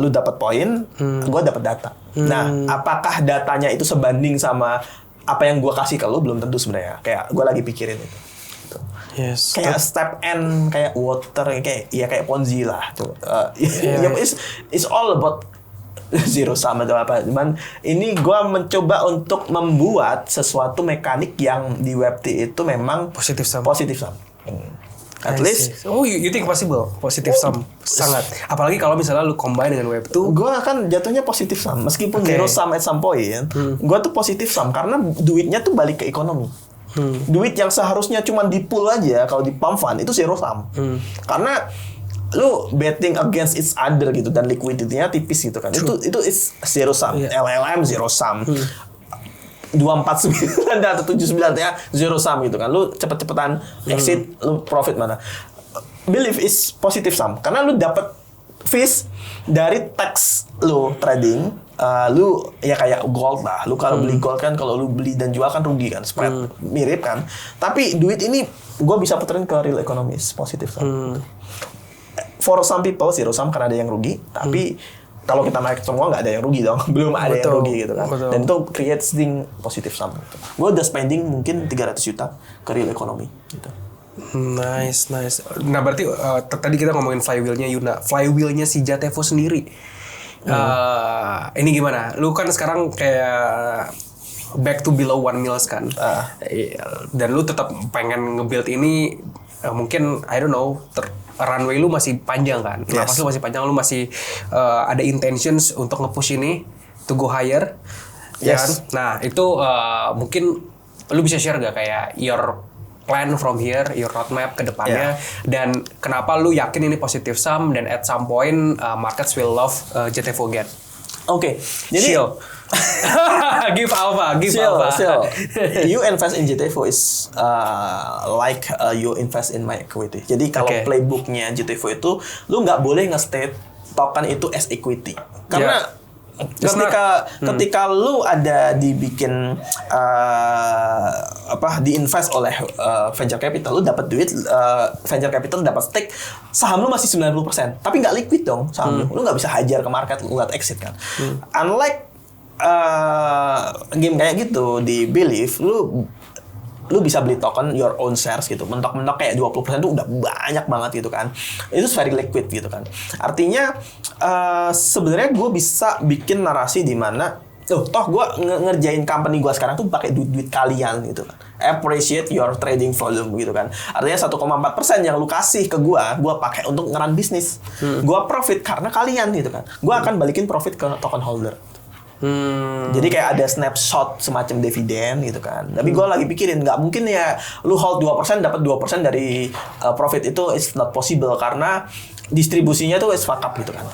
lu dapat poin, gua dapat data. Nah, apakah datanya itu sebanding sama apa yang gue kasih ke lu? Belum tentu sebenarnya. Kayak gue lagi pikirin itu. Gitu. Yes. Kayak step N, kayak water, kayak Ponzi lah. It's all about zero sum atau apa. Cuman ini gue mencoba untuk membuat sesuatu mekanik yang di Web3 itu memang positive sum. At least. You think possible? Positive sum. Sangat. Apalagi kalau misalnya lu combine dengan Web2. Gue kan jatuhnya positive sum. Meskipun zero sum at some point, gue tuh positive sum. Karena duitnya tuh balik ke ekonomi. Duit yang seharusnya cuma di pool aja, kalau di pump fund, itu zero sum. Karena lu betting against each other gitu, dan liquidity-nya tipis gitu kan. Itu is zero sum. LLM zero sum. 249 atau 79 ya zero sum gitu kan. Lu cepet-cepetan exit, lu profit mana. Believe is positive sum karena lu dapat fees dari tax lu trading. Lu ya kayak gold lah. Lu kalau beli gold kan, kalau lu beli dan jual kan rugi kan, spread mirip kan. Tapi duit ini gue bisa puterin ke real economy, is positive sum. For some people zero sum karena ada yang rugi, tapi kalau kita naik semua nggak ada yang rugi dong. Belum ada yang rugi gitu kan. Dan itu creates thing positive sum gitu. Gue udah spending mungkin 300 juta ke real economy gitu. Nice. Nah berarti tadi kita ngomongin flywheel-nya Yuna. Flywheel-nya si JTFO sendiri. Ini gimana? Lu kan sekarang kayak back to below 1 mils kan. Dan lu tetap pengen nge-build ini mungkin I don't know runway lu masih panjang kan. Napas lu masih panjang, lu masih ada intentions untuk nge-push ini to go higher. Kan? Nah, itu mungkin lu bisa share gak kayak your plan from here, your roadmap ke depannya, dan kenapa lu yakin ini positive sum dan at some point markets will love JTFO again. Jadi give alpha. You invest in JTFO is like you invest in my equity. Jadi kalau playbooknya JTFO itu, lu nggak boleh nge-state token itu as equity. Karena ketika lu ada dibikin diinvest oleh venture capital, lu dapat duit, venture capital dapat stake, saham lu masih 90%, tapi nggak liquid dong saham lu nggak bisa hajar ke market, lu nggak exit kan. Unlike game kayak gitu di Believe, lu bisa beli token your own shares gitu. Mentok-mentok kayak 20% tuh udah banyak banget gitu kan. Itu very liquid gitu kan. Artinya sebenarnya gue bisa bikin narasi di mana toh gue ngerjain company gue sekarang tuh pakai duit kalian gitu kan. Appreciate your trading volume gitu kan. Artinya 1,4% yang lu kasih ke gue pakai untuk ngeran bisnis. Gue profit karena kalian gitu kan. Gue akan balikin profit ke token holder. Jadi kayak ada snapshot semacam dividen gitu kan. Tapi gue lagi pikirin, nggak mungkin ya lu hold 2% dapat 2% dari profit, itu is not possible karena distribusinya tuh is fuck up gitu kan.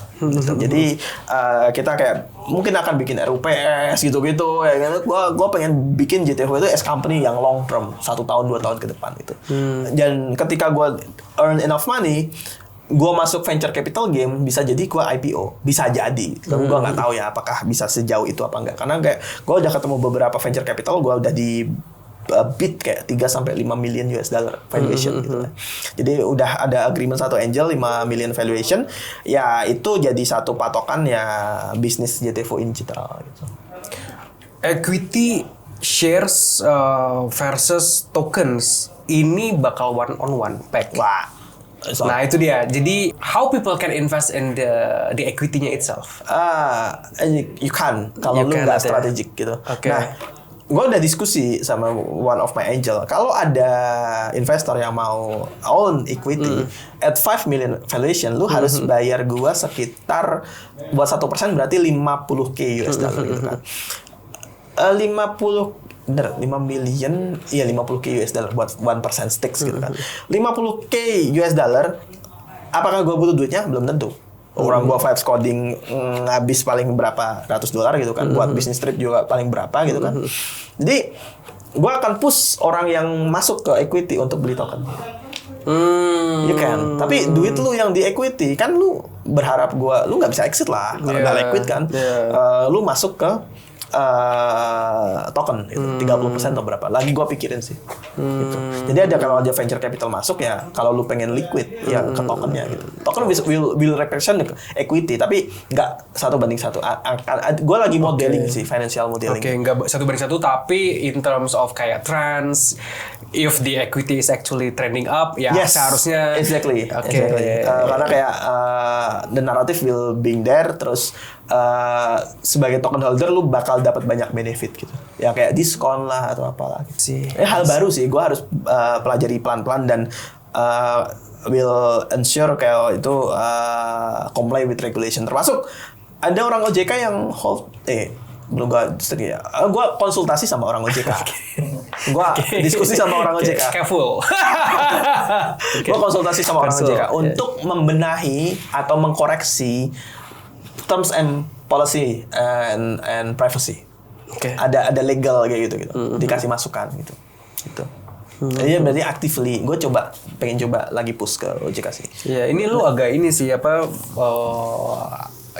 Jadi kita kayak mungkin akan bikin RUPS gitu-gitu ya kan. Gue pengen bikin JTFO itu as company yang long term, 1 tahun 2 tahun ke depan gitu. Dan ketika gue earn enough money, gue masuk venture capital game, bisa jadi gue IPO, bisa jadi. Tapi gue nggak tahu ya apakah bisa sejauh itu apa enggak. Karena kayak gue udah ketemu beberapa venture capital, gue udah di bid kayak 3-5 million US dollar valuation gitu kan. Jadi udah ada agreement satu angel 5 million valuation, ya itu jadi satu patokan ya bisnis JTFO in general gitu. Equity shares versus tokens ini bakal one on one pack. Wah. So, Nah itu dia. Jadi how people can invest in the equity-nya itself? you can kalau You lu can, nggak ya. strategik gitu. Oke. Nah, gue udah diskusi sama one of my angel. Kalau ada investor yang mau own equity at 5 million valuation, lu harus bayar gue sekitar buat 1% berarti 50k US dollar gitu kan. 5 million, iya 50k US dollar buat 1% stakes gitu kan. 50k US dollar, apakah gue butuh duitnya? Belum tentu. Orang gua vibes coding ngabis paling berapa ratus dolar gitu kan, buat bisnis trip juga paling berapa gitu kan. Jadi gua akan push orang yang masuk ke equity untuk beli token. You can. Tapi duit lu yang di equity kan lu berharap lu nggak bisa exit lah kalau nggak liquid kan. Lu masuk ke token gitu, 30% atau berapa. Lagi gua pikirin sih. Gitu. Jadi kalau ada venture capital masuk ya, kalau lu pengen liquid ya ke tokennya gitu. Token will represent equity tapi nggak 1:1. Gua lagi modeling sih, financial modeling. Oke, nggak 1:1 tapi in terms of kayak trends, if the equity is actually trending up, ya seharusnya exactly. Oke. Karena kayak the narrative will being there, terus sebagai token holder lu bakal dapat banyak benefit gitu. Ya kayak diskon lah atau apalah gitu sih. Hal baru sih, gue harus pelajari pelan-pelan dan will ensure kayak itu comply with regulation. Termasuk ada orang OJK yang hold belum gue konsultasi sama orang OJK. Gue diskusi sama orang OJK. Careful. Gue konsultasi sama orang OJK untuk membenahi atau mengkoreksi terms and policy and privacy. Ada legal kayak gitu. Dikasih masukan gitu. Jadi berarti actively gue pengen coba lagi push ke OJK sih. Ya, ini lu agak ini sih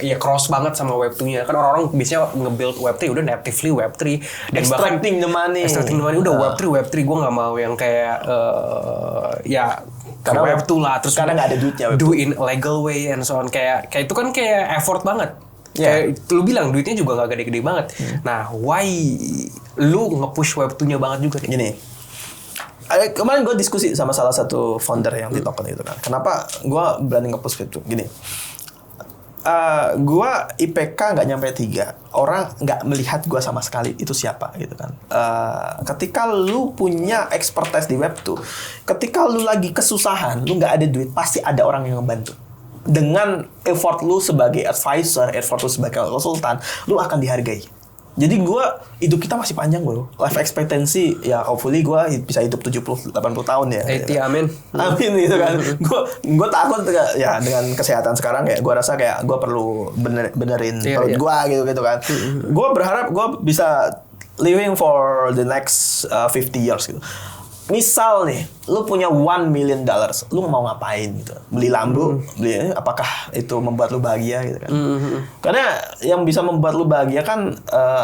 ya cross banget sama Web2-nya. Kan orang-orang biasanya nge-build Web3 udah natively Web3 dan extracting the money udah Web3 gue nggak mau yang kayak ya karena Web2 lah terus karena nggak ada duitnya do in legal way and so on kayak itu kan kayak effort banget. Kayak lu bilang duitnya juga nggak gede-gede banget. Nah, why lu nge-push Web2-nya banget juga nih? Gini. Kemarin gue diskusi sama salah satu founder yang di token itu kan. Kenapa gue berani nge-push Web2? Gini. Gua IPK nggak nyampe 3, orang nggak melihat gua sama sekali itu siapa gitu kan. Ketika lu punya expertise di Web2, ketika lu lagi kesusahan, lu nggak ada duit, pasti ada orang yang ngebantu. Dengan effort lu sebagai advisor, effort lu sebagai konsultan, lu akan dihargai. Jadi hidup kita masih panjang bro. Life expectancy ya hopefully bisa hidup 70-80 tahun ya. 80, amin. Amin gitu kan. Gue takut ya dengan kesehatan sekarang ya. Gue rasa kayak gue perlu benerin perut gue gitu kan. Gue berharap gue bisa living for the next 50 years gitu. Misal nih, lu punya $1 million, lu mau ngapain gitu? Beli lambu, apakah itu membuat lu bahagia gitu kan? Karena yang bisa membuat lu bahagia kan,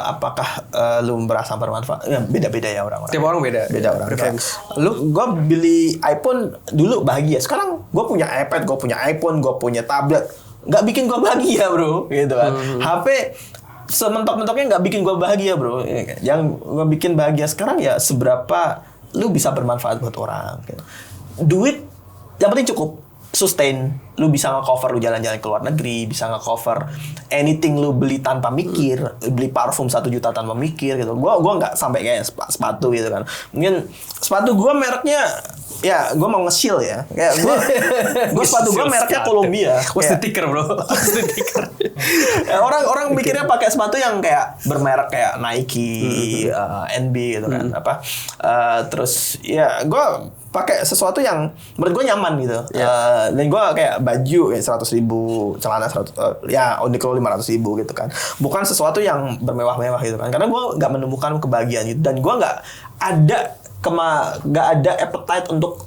apakah lu merasa bermanfaat? Ya, beda-beda ya orang-orang. Tiap orang beda. Beda orang. Gue beli iPhone dulu bahagia, sekarang gue punya iPad, gue punya iPhone, gue punya tablet, nggak bikin gue bahagia bro, gitu kan? HP sementok-mentoknya nggak bikin gue bahagia bro. Yang gue bikin bahagia sekarang ya seberapa lu bisa bermanfaat buat orang gitu. Duit yang penting cukup sustain, lu bisa nge-cover lu jalan-jalan ke luar negeri, bisa nge-cover anything lu beli tanpa mikir, beli parfum 1 juta tanpa mikir gitu. Gua nggak sampai kayak sepatu gitu kan. Mungkin sepatu gua mereknya ya gua mau nge-shield ya. Kayak gua sepatu gua mereknya Columbia. What's the ticker bro? What's the ticker? Orang mikirnya pakai sepatu yang kayak bermerek kayak Nike, NB gitu kan. Terus ya gua pakai sesuatu yang menurut gue nyaman gitu. Dan gue kayak baju kayak 100.000, celana 100, ya Uniqlo 500.000 gitu kan. Bukan sesuatu yang bermewah-mewah gitu kan. Karena gue nggak menemukan kebahagiaan itu, dan gue nggak ada appetite untuk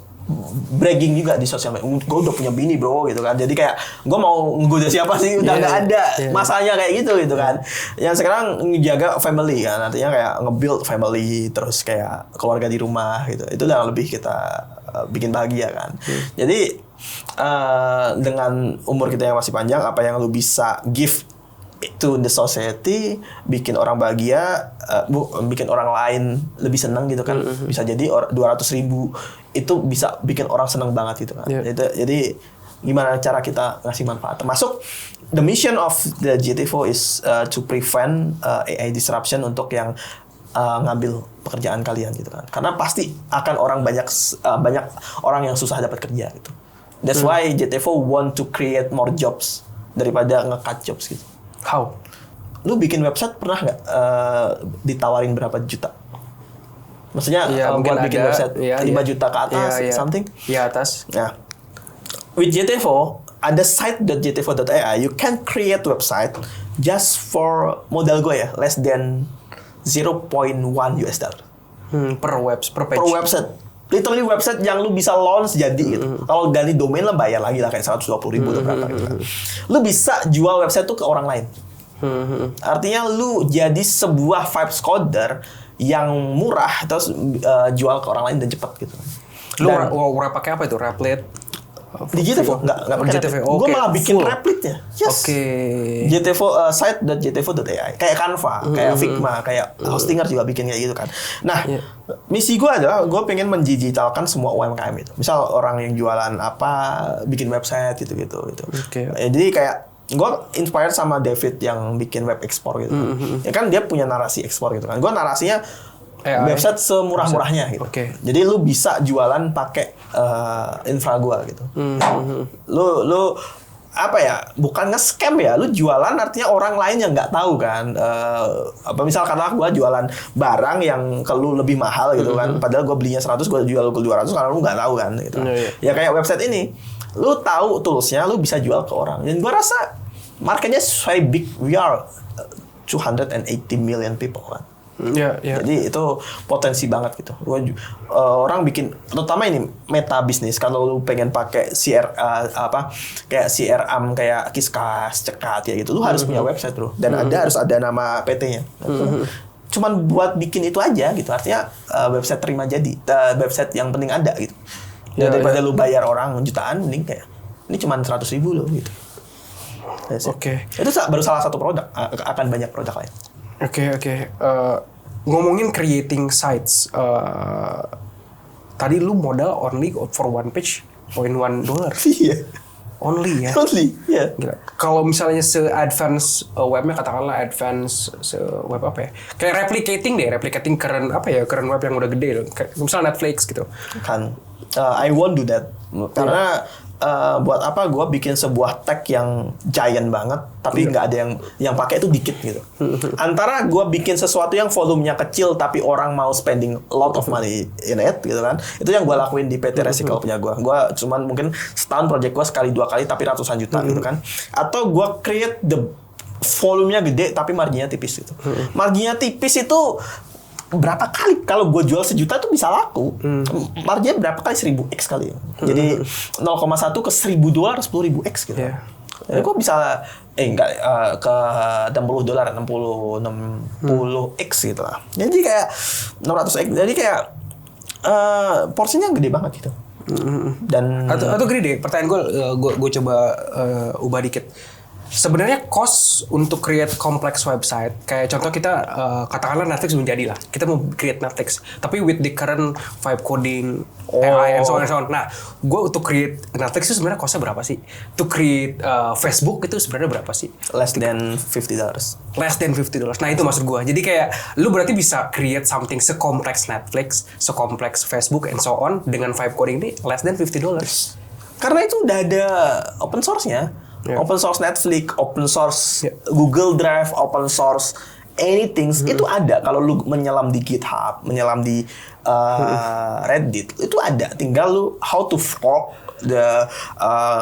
bragging juga di sosial media. Gue udah punya bini bro gitu kan. Jadi kayak gue mau nggoda siapa sih, udah nggak ada masanya kayak gitu kan. Yang sekarang ngejaga family kan, artinya kayak nge-build family, terus kayak keluarga di rumah gitu. Itu yang lebih kita bikin bahagia kan. Jadi dengan umur kita yang masih panjang, apa yang lu bisa give to the society, bikin orang bahagia, bikin orang lain lebih senang gitu kan. Bisa jadi 200.000 itu bisa bikin orang senang banget gitu kan. Jadi gimana cara kita ngasih manfaat. Termasuk the mission of the GTFO is to prevent AI disruption untuk yang ngambil pekerjaan kalian gitu kan. Karena pasti akan banyak orang yang susah dapat kerja gitu. That's why GTFO want to create more jobs daripada nge-cut jobs gitu. How? Lu bikin website pernah nggak ditawarin berapa juta? Maksudnya buat bikin website 5 juta ke atas, something? Iya, atas. Nah, with GTFO, ada site.gtfo.ai, you can create website just for modal gue ya, less than 0.1 US dollar. Per page. Per website. Literally website yang lu bisa launch jadi gitu. Kalau ganti domain lah bayar lagi lah kayak 120.000 atau berapa gitu kan. Lu bisa jual website tuh ke orang lain. Artinya lu jadi sebuah vibes coder yang murah terus jual ke orang lain dan cepat gitu. Lu pakai apa itu? Replit? Di GTFO nggak pakai Replit. Gue malah bikin Replitnya. Yes. GTFO site.gtfo.ai kayak Canva, kayak Figma, kayak Hostinger juga bikin kayak gitu kan. Nah, misi gue adalah gue pengen mendigitalkan semua UMKM itu. Misal orang yang jualan apa, bikin website gitu. Jadi kayak gue inspired sama David yang bikin web ekspor gitu. Ya kan dia punya narasi ekspor gitu kan. Gue narasinya website semurah-murahnya gitu. Jadi lu bisa jualan pakai infra gua gitu. Lu apa ya? Bukan nge-scam ya. Lu jualan artinya orang lain yang nggak tahu kan. Misal karena gua jualan barang yang ke lu lebih mahal gitu kan. Padahal gua belinya 100, gua jual ke 200 karena lu nggak tahu kan gitu. Ya kayak website ini. Lu tahu toolsnya, lu bisa jual ke orang. Dan gua rasa marketnya so big. We are 280 million people kan. Jadi itu potensi banget gitu. Orang bikin, terutama ini meta bisnis. Kalau lu pengen pakai kayak CRM kayak Kiskas, Cekat ya gitu, lu harus punya website bro. Dan harus ada nama PT-nya. Cuman buat bikin itu aja gitu. Artinya website terima jadi, website yang penting ada gitu. Daripada lu bayar orang jutaan, mending kayak ini cuma 100.000 loh gitu. Itu baru salah satu produk. Akan banyak produk lain. Ngomongin creating sites, tadi lu modal only for one page $0.1. Iya. Only ya. Iya. Kalau misalnya se-advance webnya, katakanlah advance web apa ya? Kayak replicating current web yang udah gede loh. Misalnya Netflix gitu. Kan, I won't do that. Karena buat apa gue bikin sebuah tag yang giant banget tapi nggak ada yang pakai itu dikit gitu. Antara gue bikin sesuatu yang volumenya kecil tapi orang mau spending a lot of money in it gitu kan, itu yang gue lakuin di PT Recycle punya gue cuman mungkin setahun project gue sekali 2 kali tapi ratusan juta gitu kan. Atau gue create the volumenya gede tapi marginnya tipis gitu. Marginnya tipis itu berapa kali kalau gue jual 1 juta tuh bisa laku. Marginnya berapa kali? 1000x kali. Jadi 0,1 ke $1,000 10.000x gitu. Jadi gue bisa ke $60 60x gitu lah. Jadi kayak 600x. Jadi kayak porsinya gede banget gitu. Dan atau gini deh, pertanyaan gue coba ubah dikit. Sebenarnya cost untuk create complex website, kayak contoh kita katakanlah Netflix belum jadi lah, kita mau create Netflix, tapi with the current vibe coding, AI and so on. Nah, gue untuk create Netflix itu sebenarnya costnya berapa sih? To create Facebook itu sebenarnya berapa sih? Less than $50. Less than $50. Nah itu maksud gue. Jadi kayak lu berarti bisa create something sekompleks Netflix, sekompleks Facebook and so on dengan vibe coding ini less than $50. Karena itu udah ada open source-nya. Open source Netflix, open source Google Drive, open source anything itu ada. Kalau lu menyelam di GitHub, menyelam di Reddit, itu ada. Tinggal lu how to fork the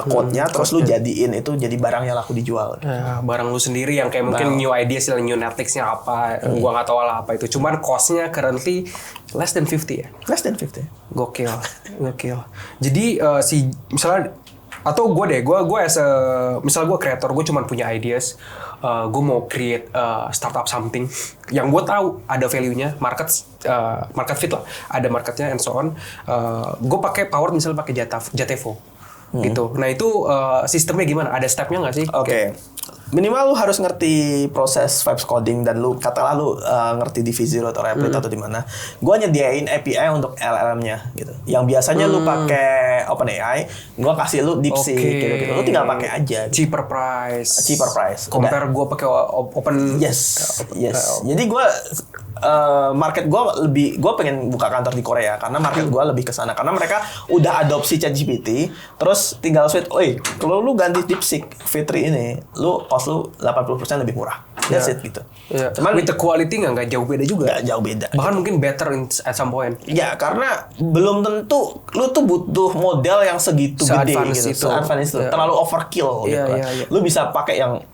code-nya, terus lu jadiin itu jadi barang yang laku dijual. Barang lu sendiri yang kayak mungkin new idea sih, new Netflix-nya apa, gua nggak tahu lah apa itu. Cuman cost-nya currently less than 50 ya? Less than 50. Gokil. Jadi misalnya, atau gue misalnya gue kreator, gue cuma punya ideas, gue mau create startup something yang gue tahu ada value-nya, market fit lah, ada marketnya and so on. Gue pakai power misalnya pakai GTFO gitu. Nah itu sistemnya gimana? Ada stepnya nggak sih? Oke. minimal lu harus ngerti proses vibes coding dan lu katakanlah lu ngerti di V0 atau Replit atau di mana. Gua nyediain API untuk LLM-nya gitu. Yang biasanya lu pakai OpenAI, gua kasih lu DeepSeek gitu. Lu tinggal pakai aja. Gitu. Cheaper price. Udah. Compare gua pakai open. Yes. Jadi gua market gue pengen buka kantor di Korea karena market gue lebih ke sana karena mereka udah adopsi ChatGPT terus tinggal switch, kalau lu ganti DeepSeek V3 ini lu cost lu 80% lebih murah. That's it gitu. Cuman with the quality nggak jauh beda juga. Nggak jauh beda. Bahkan mungkin better at some point. Ya karena belum tentu lu tuh butuh model yang segitu gede gitu. Se-advance itu. Terlalu overkill gitu kan. Lu bisa pakai yang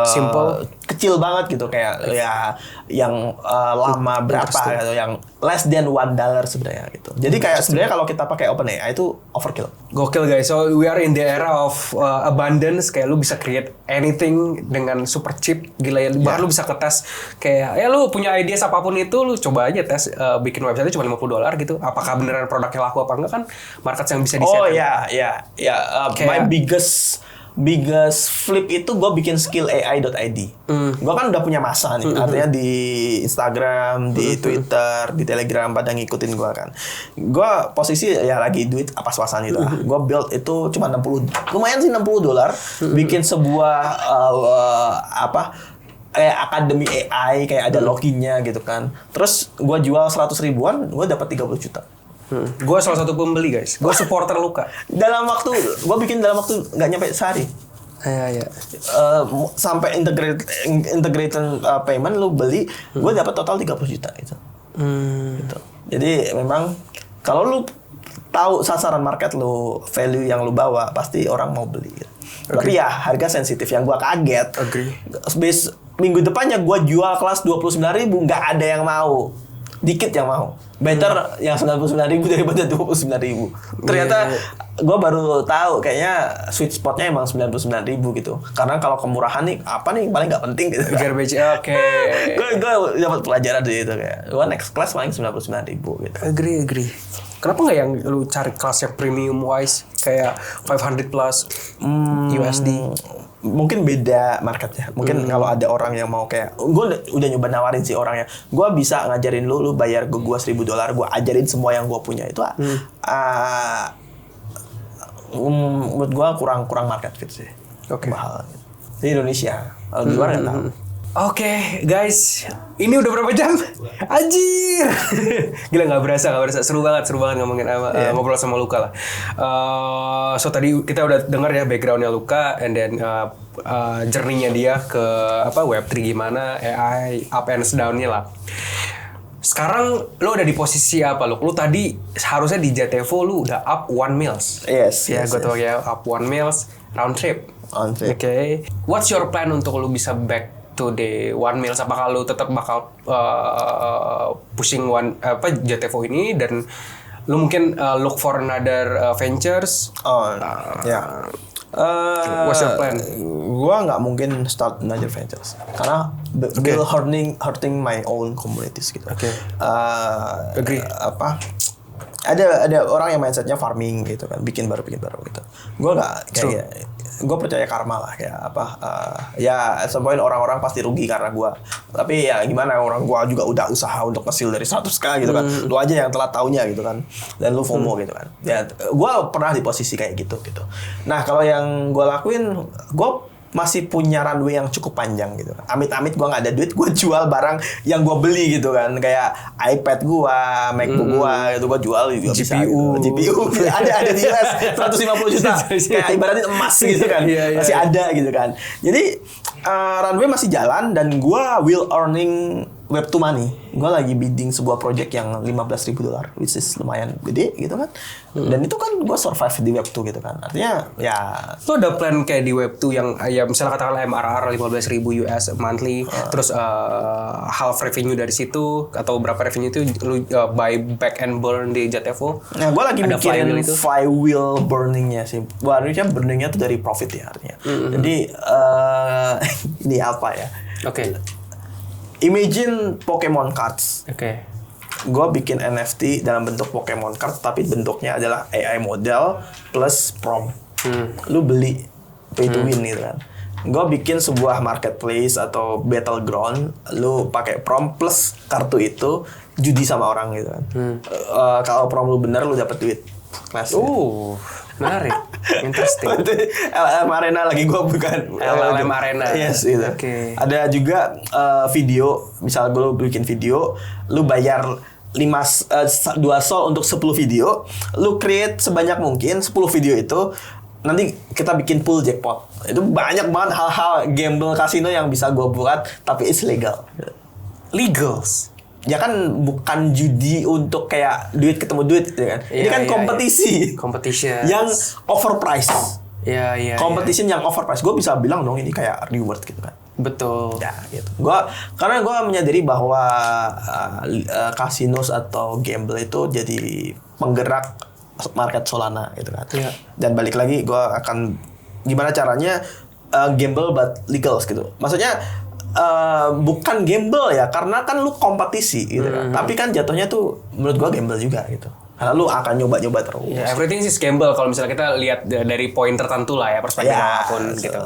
simple, kecil banget gitu kayak ya yang lama berapa gitu, yang less than $1 sebenarnya gitu. Jadi kayak sebenarnya kalau kita pakai OpenAI itu overkill. Gokil guys. So we are in the era of abundance, kayak lu bisa create anything dengan super cheap, gila ya. Bahkan lu bisa ngetes kayak lu punya ideas apapun itu lu coba aja tes bikin website cuma $50 gitu. Apakah beneran produknya laku apa enggak kan market yang bisa di-set. My biggest flip itu gue bikin skillai.id. Gue kan udah punya masa nih, artinya di Instagram, di Twitter, di Telegram pada ngikutin gue kan. Gue posisi ya lagi duit pas-pasan gitu lah. Gue build itu cuma lumayan sih $60. Bikin sebuah kayak akademi AI, kayak ada loginnya gitu kan. Terus gue jual 100 ribuan, gue dapat 30 juta. Gue salah satu pembeli guys. Gue supporter Luka. Gue bikin dalam waktu nggak nyampe sehari. Iya. Sampai integrated payment lu beli, gue dapat total 30 juta itu. Gitu. Jadi memang kalau lu tahu sasaran market lu, value yang lu bawa, pasti orang mau beli. Gitu. Tapi ya harga sensitif yang gue kaget. Minggu depannya gue jual kelas 29.000, nggak ada yang mau. Dikit yang mau. Better yang 99.000 daripada 29.000. Ternyata gue baru tahu kayaknya sweet spotnya emang 99.000 gitu. Karena kalau kemurahan nih apa nih paling nggak penting gitu. Garbage. Gue dapat pelajaran dari itu kayak gue next class paling 99.000 gitu. Agree. Kenapa nggak yang lu cari kelas yang premium wise kayak 500 plus USD? Mungkin beda marketnya. Mungkin kalau ada orang yang mau kayak gue udah nyoba nawarin sih orangnya. Gue bisa ngajarin lu bayar gue $1,000, gue ajarin semua yang gue punya itu. Menurut gue kurang market fit sih. Mahal. Di Indonesia. Kalau di luar nggak tahu. Oke, guys, ini udah berapa jam? Anjir, gila nggak berasa, seru banget ngomongin ngobrol sama Luka lah. So tadi kita udah dengar ya backgroundnya Luka, and then journey-nya dia ke Web3 gimana, AI up and down-nya lah. Sekarang lo udah di posisi apa lo? Lo tadi harusnya di Jatevo lo udah up 1 mils. Yes. Gue tau ya up 1 mils round trip. Oke. What's your plan untuk lo bisa back to the 1 mils? Apakah lu tetap bakal pushing Jatevo ini dan lu mungkin look for another ventures? What's your plan? Gua nggak mungkin start another ventures karena will hurting my own communities gitu. Agree. Ada orang yang mindsetnya farming gitu kan, bikin baru gitu. Gue nggak kayak gue percaya karma lah kayak ya at some point orang-orang pasti rugi karena gue. Tapi ya gimana, orang gue juga udah usaha untuk nge-seal dari 100k gitu kan. Lu aja yang telat taunya gitu kan, dan lu FOMO gitu kan. Ya gue pernah di posisi kayak gitu. Nah kalau yang gue lakuin, gue masih punya runway yang cukup panjang gitu. Amit-amit gue nggak ada duit, gue jual barang yang gue beli gitu kan, kayak iPad gue, MacBook gue gitu, gue jual juga GPU ada di US 150 juta, kayak ibaratnya emas gitu kan, masih ada gitu kan. Jadi runway masih jalan dan gue will earning Web2 money. Gue lagi bidding sebuah project yang $15,000, which is lumayan gede gitu kan. Dan itu kan gue survive di Web2 gitu kan. Artinya ya. Lo ada plan kayak di Web2 yang ya misalnya katakanlah MRR 15,000 US monthly, terus half revenue dari situ atau berapa revenue itu lu buy back and burn di Jatevo? Nah, gue lagi mikirin flywheel burningnya sih. Harusnya burningnya tuh dari profit ya artinya. Jadi ini apa ya? Imagine Pokemon cards. Gue bikin NFT dalam bentuk Pokemon cards, tapi bentuknya adalah AI model plus prompt. Lu beli pay to win gitu kan. gue bikin sebuah marketplace atau battleground, lu pakai prom plus kartu itu judi sama orang gitu kan. Kalau prom lu bener lu dapet duit. Kelas. Menarik, interesting. LLM Arena lagi gue bukan. LLM Arena. Yes gitu. Oke. Ada juga video, misal gue bikin video, lu bayar 2 sol untuk 10 video, lu create sebanyak mungkin 10 video itu. Nanti kita bikin pool jackpot. Itu banyak banget hal-hal gamble kasino yang bisa gue buat, tapi it's legal. Legals. Ya kan bukan judi untuk kayak duit ketemu duit, ya kan? Ini kan kompetisi. Competition. Yang overpriced. Iya. Competition yang overpriced. Gue bisa bilang dong ini kayak reward gitu kan. Betul. Ya gitu. Karena gue menyadari bahwa casinos atau gamble itu jadi penggerak market Solana gitu kan. Iya. Dan balik lagi gue akan gimana caranya gamble but legals gitu. Maksudnya bukan gamble ya, karena kan lu kompetisi gitu kan. Tapi kan jatuhnya tuh menurut gue gamble juga gitu. Karena lu akan nyoba-nyoba terus. Yeah, everything is gamble kalau misalnya kita lihat dari poin tertentu lah ya, perspektif apapun gitu.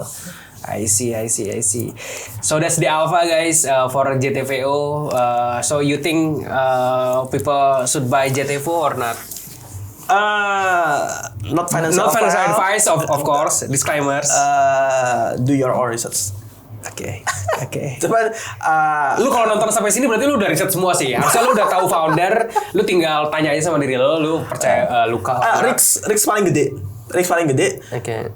I see. So that's the alpha guys for JTVO. So you think people should buy JTVO or not? Not financial advice of course, disclaimers. Do your own research. Oke. Cuman Lu kalau nonton sampai sini berarti lu udah riset semua sih. Harusnya lu udah tahu founder, lu tinggal tanya aja sama diri lu percaya Luka. Risk paling gede. Oke.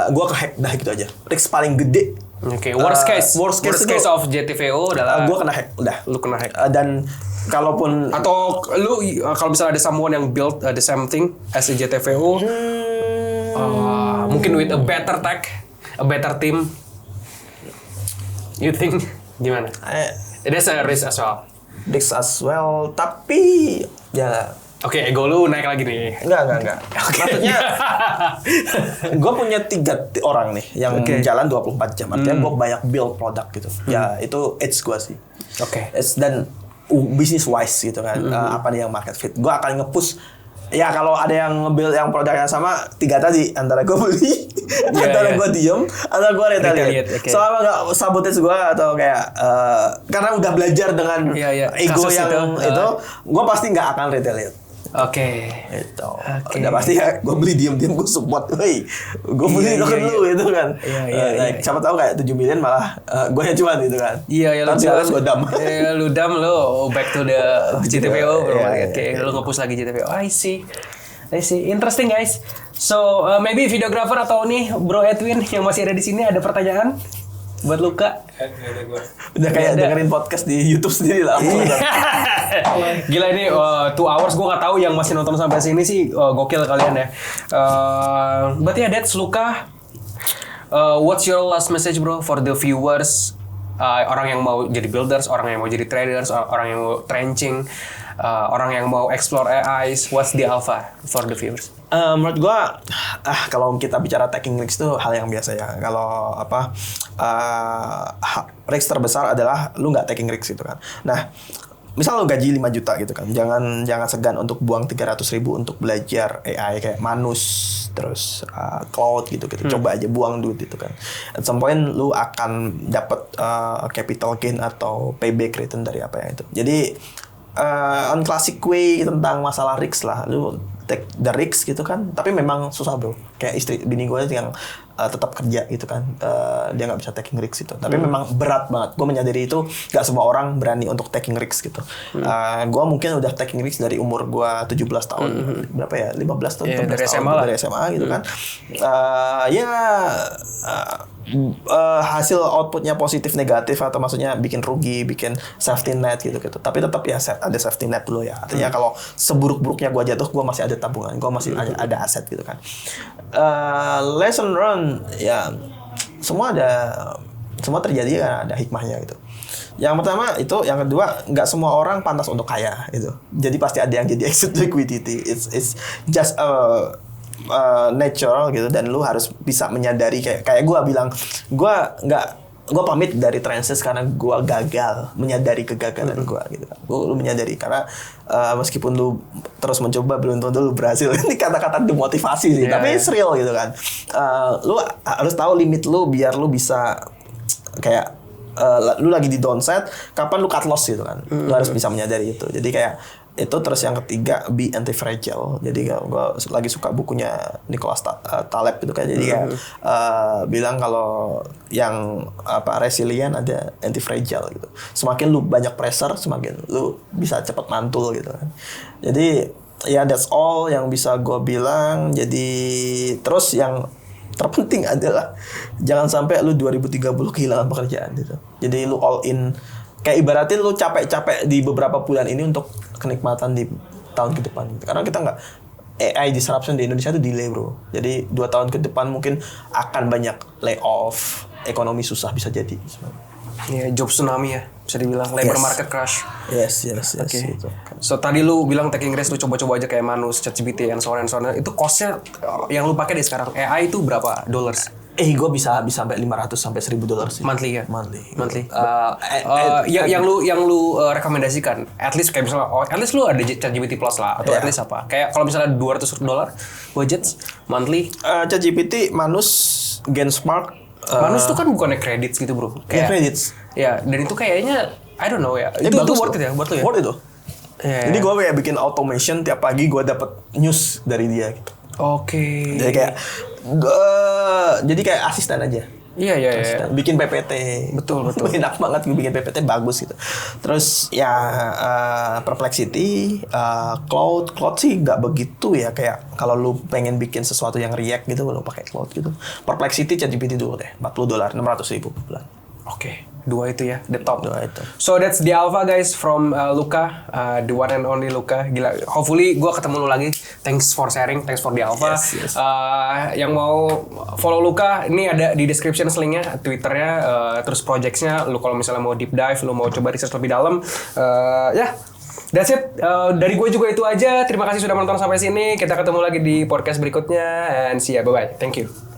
Gua kehack dah gitu aja. Risk paling gede. Oke, worst case of JTVO adalah gua kena hack, udah. Lu kena hack. Dan kalaupun atau lu kalau misalnya ada someone yang build the same thing as a JTVO, mungkin with a better tech, a better team, you think gimana? It is a risk as well. Tapi ya. Oke, ego lu naik lagi nih. Enggak. Maksudnya gue punya 3 orang nih yang jalan 24 jam. Artinya gue banyak build produk gitu. Ya itu edge gue sih. Oke. Dan business wise gitu kan. Apa nih yang market fit. Gue akan nge-push. Ya kalau ada yang nge-build yang produknya sama 3 tadi, antara gue beli, antara gue diem, antara gue retaliate. Selama gak sabotage gue atau kayak karena udah belajar dengan ego kasus yang itu, gue pasti gak akan retaliate. Oke. Itu. Udah pasti ya, gue beli diem-diem, gue support. Wey, gue beli token lu gitu kan. Siapa tahu kayak 7 million malah gue yang cuan gitu kan. Iya, lu jualan gue dam. Lu dam, lu back to the JTVO. Oke, lu nge-push lagi JTVO. I see. Interesting guys. So, maybe videographer atau nih Bro Edwin yang masih ada di sini ada pertanyaan buat Luka? Udah kayak dengerin podcast di YouTube sendiri lah. Gila ini 2 hours gue nggak tahu yang masih nonton sampai sini sih gokil kalian ya. Berarti ya that's Luka. What's your last message bro for the viewers? Orang yang mau jadi builders, orang yang mau jadi traders, orang yang mau trenching, orang yang mau explore AIs. What's the alpha for the viewers? Menurut gua kalau kita bicara taking risks itu hal yang biasa ya. Kalau risk terbesar adalah lu nggak taking risks gitu kan. Nah, misal lu gaji 5 juta gitu kan, jangan segan untuk buang 300.000 untuk belajar AI kayak Manus terus Cloud gitu. Coba aja buang duit itu kan. At some point lu akan dapat capital gain atau payback return dari apa yang itu. Jadi on classic way tentang masalah risk lah, lu take the risk gitu kan, tapi memang susah bro. Kayak istri bini gue yang tetap kerja gitu kan, dia nggak bisa taking risk gitu. Tapi memang berat banget. Gue menyadari itu nggak semua orang berani untuk taking risk gitu. Gue mungkin udah taking risk dari umur gue 17 tahun, berapa ya, 15 tahun, dari SMA tahun dari SMA gitu kan. Hasil outputnya positif negatif atau maksudnya bikin rugi, bikin safety net gitu. Tapi tetap ya ada safety net dulu ya. Artinya kalau seburuk-buruknya gue jatuh, gue masih ada tabungan, gue masih ada aset gitu kan. Lesson learned ya, semua terjadi kan ada hikmahnya gitu. Yang pertama itu, yang kedua nggak semua orang pantas untuk kaya gitu. Jadi pasti ada yang jadi exit liquidity. It's just natural gitu, dan lu harus bisa menyadari kayak gue bilang, gue gue pamit dari Transys karena gue gagal menyadari kegagalan gue gitu kan. Lu menyadari karena meskipun lu terus mencoba belum tentu lu berhasil. Ini kata-kata demotivasi sih, tapi it's real gitu kan. Lu harus tahu limit lu biar lu bisa kayak lu lagi di downside, kapan lu cut loss gitu kan. Lu harus bisa menyadari itu. Jadi kayak itu. Terus yang ketiga, be anti-fragile. Jadi gue lagi suka bukunya Nicholas Taleb gitu kan. Jadi kayak bilang kalau yang resilient ada anti-fragile gitu. Semakin lu banyak pressure, semakin lu bisa cepat mantul gitu kan. Jadi ya that's all yang bisa gue bilang. Jadi terus yang terpenting adalah jangan sampai lu 2030 kehilangan pekerjaan gitu. Jadi lu all in. Kayak ibaratin lu capek-capek di beberapa bulan ini untuk kenikmatan di tahun ke depan. Karena kita nggak, AI disruption di Indonesia itu delay bro. Jadi 2 tahun ke depan mungkin akan banyak layoff, ekonomi susah bisa jadi. Ya, job tsunami ya, bisa dibilang labor market crash. Yes. Oke. Gitu. So tadi lu bilang taking risk, lu coba-coba aja kayak Manus, ChatGPT, and so on. Itu costnya yang lu pakai deh sekarang. AI itu berapa dollars? Gue bisa sampai 500 sampai $1,000 sih. Monthly ya? Monthly. Yang lu rekomendasikan, at least kayak misalnya, at least lu ada ChatGPT Plus lah, atau at least apa? Kayak kalau misalnya $200 budget monthly. ChatGPT, Manus, Genspark. Manus tuh kan bukannya credits gitu bro? Kayak credits. Ya, dan itu kayaknya, I don't know ya. Itu worth it ya buat lu ya? Worth it tuh. Yeah. Jadi gue kayak bikin automation tiap pagi gue dapet news dari dia gitu. Oke. Jadi kayak asisten aja. Iya. Bikin PPT. Betul. Enak banget gue bikin PPT bagus gitu. Terus ya Perplexity, Cloud sih nggak begitu ya, kayak kalau lu pengen bikin sesuatu yang React gitu lu pakai Cloud gitu. Perplexity ChatGPT dulu deh, $40, 600,000 per bulan. Oke, 2 itu ya, the top. 2 itu. So that's the alpha guys from Luka, the one and only Luka. Gila, hopefully gue ketemu lu lagi. Thanks for sharing, thanks for the alpha. Yes. Yang mau follow Luka, ini ada di description linknya, Twitternya, terus projectsnya. Lu kalau misalnya mau deep dive, lu mau coba research lebih dalam, that's it. Dari gue juga itu aja. Terima kasih sudah menonton sampai sini. Kita ketemu lagi di podcast berikutnya. And see ya, bye-bye. Thank you.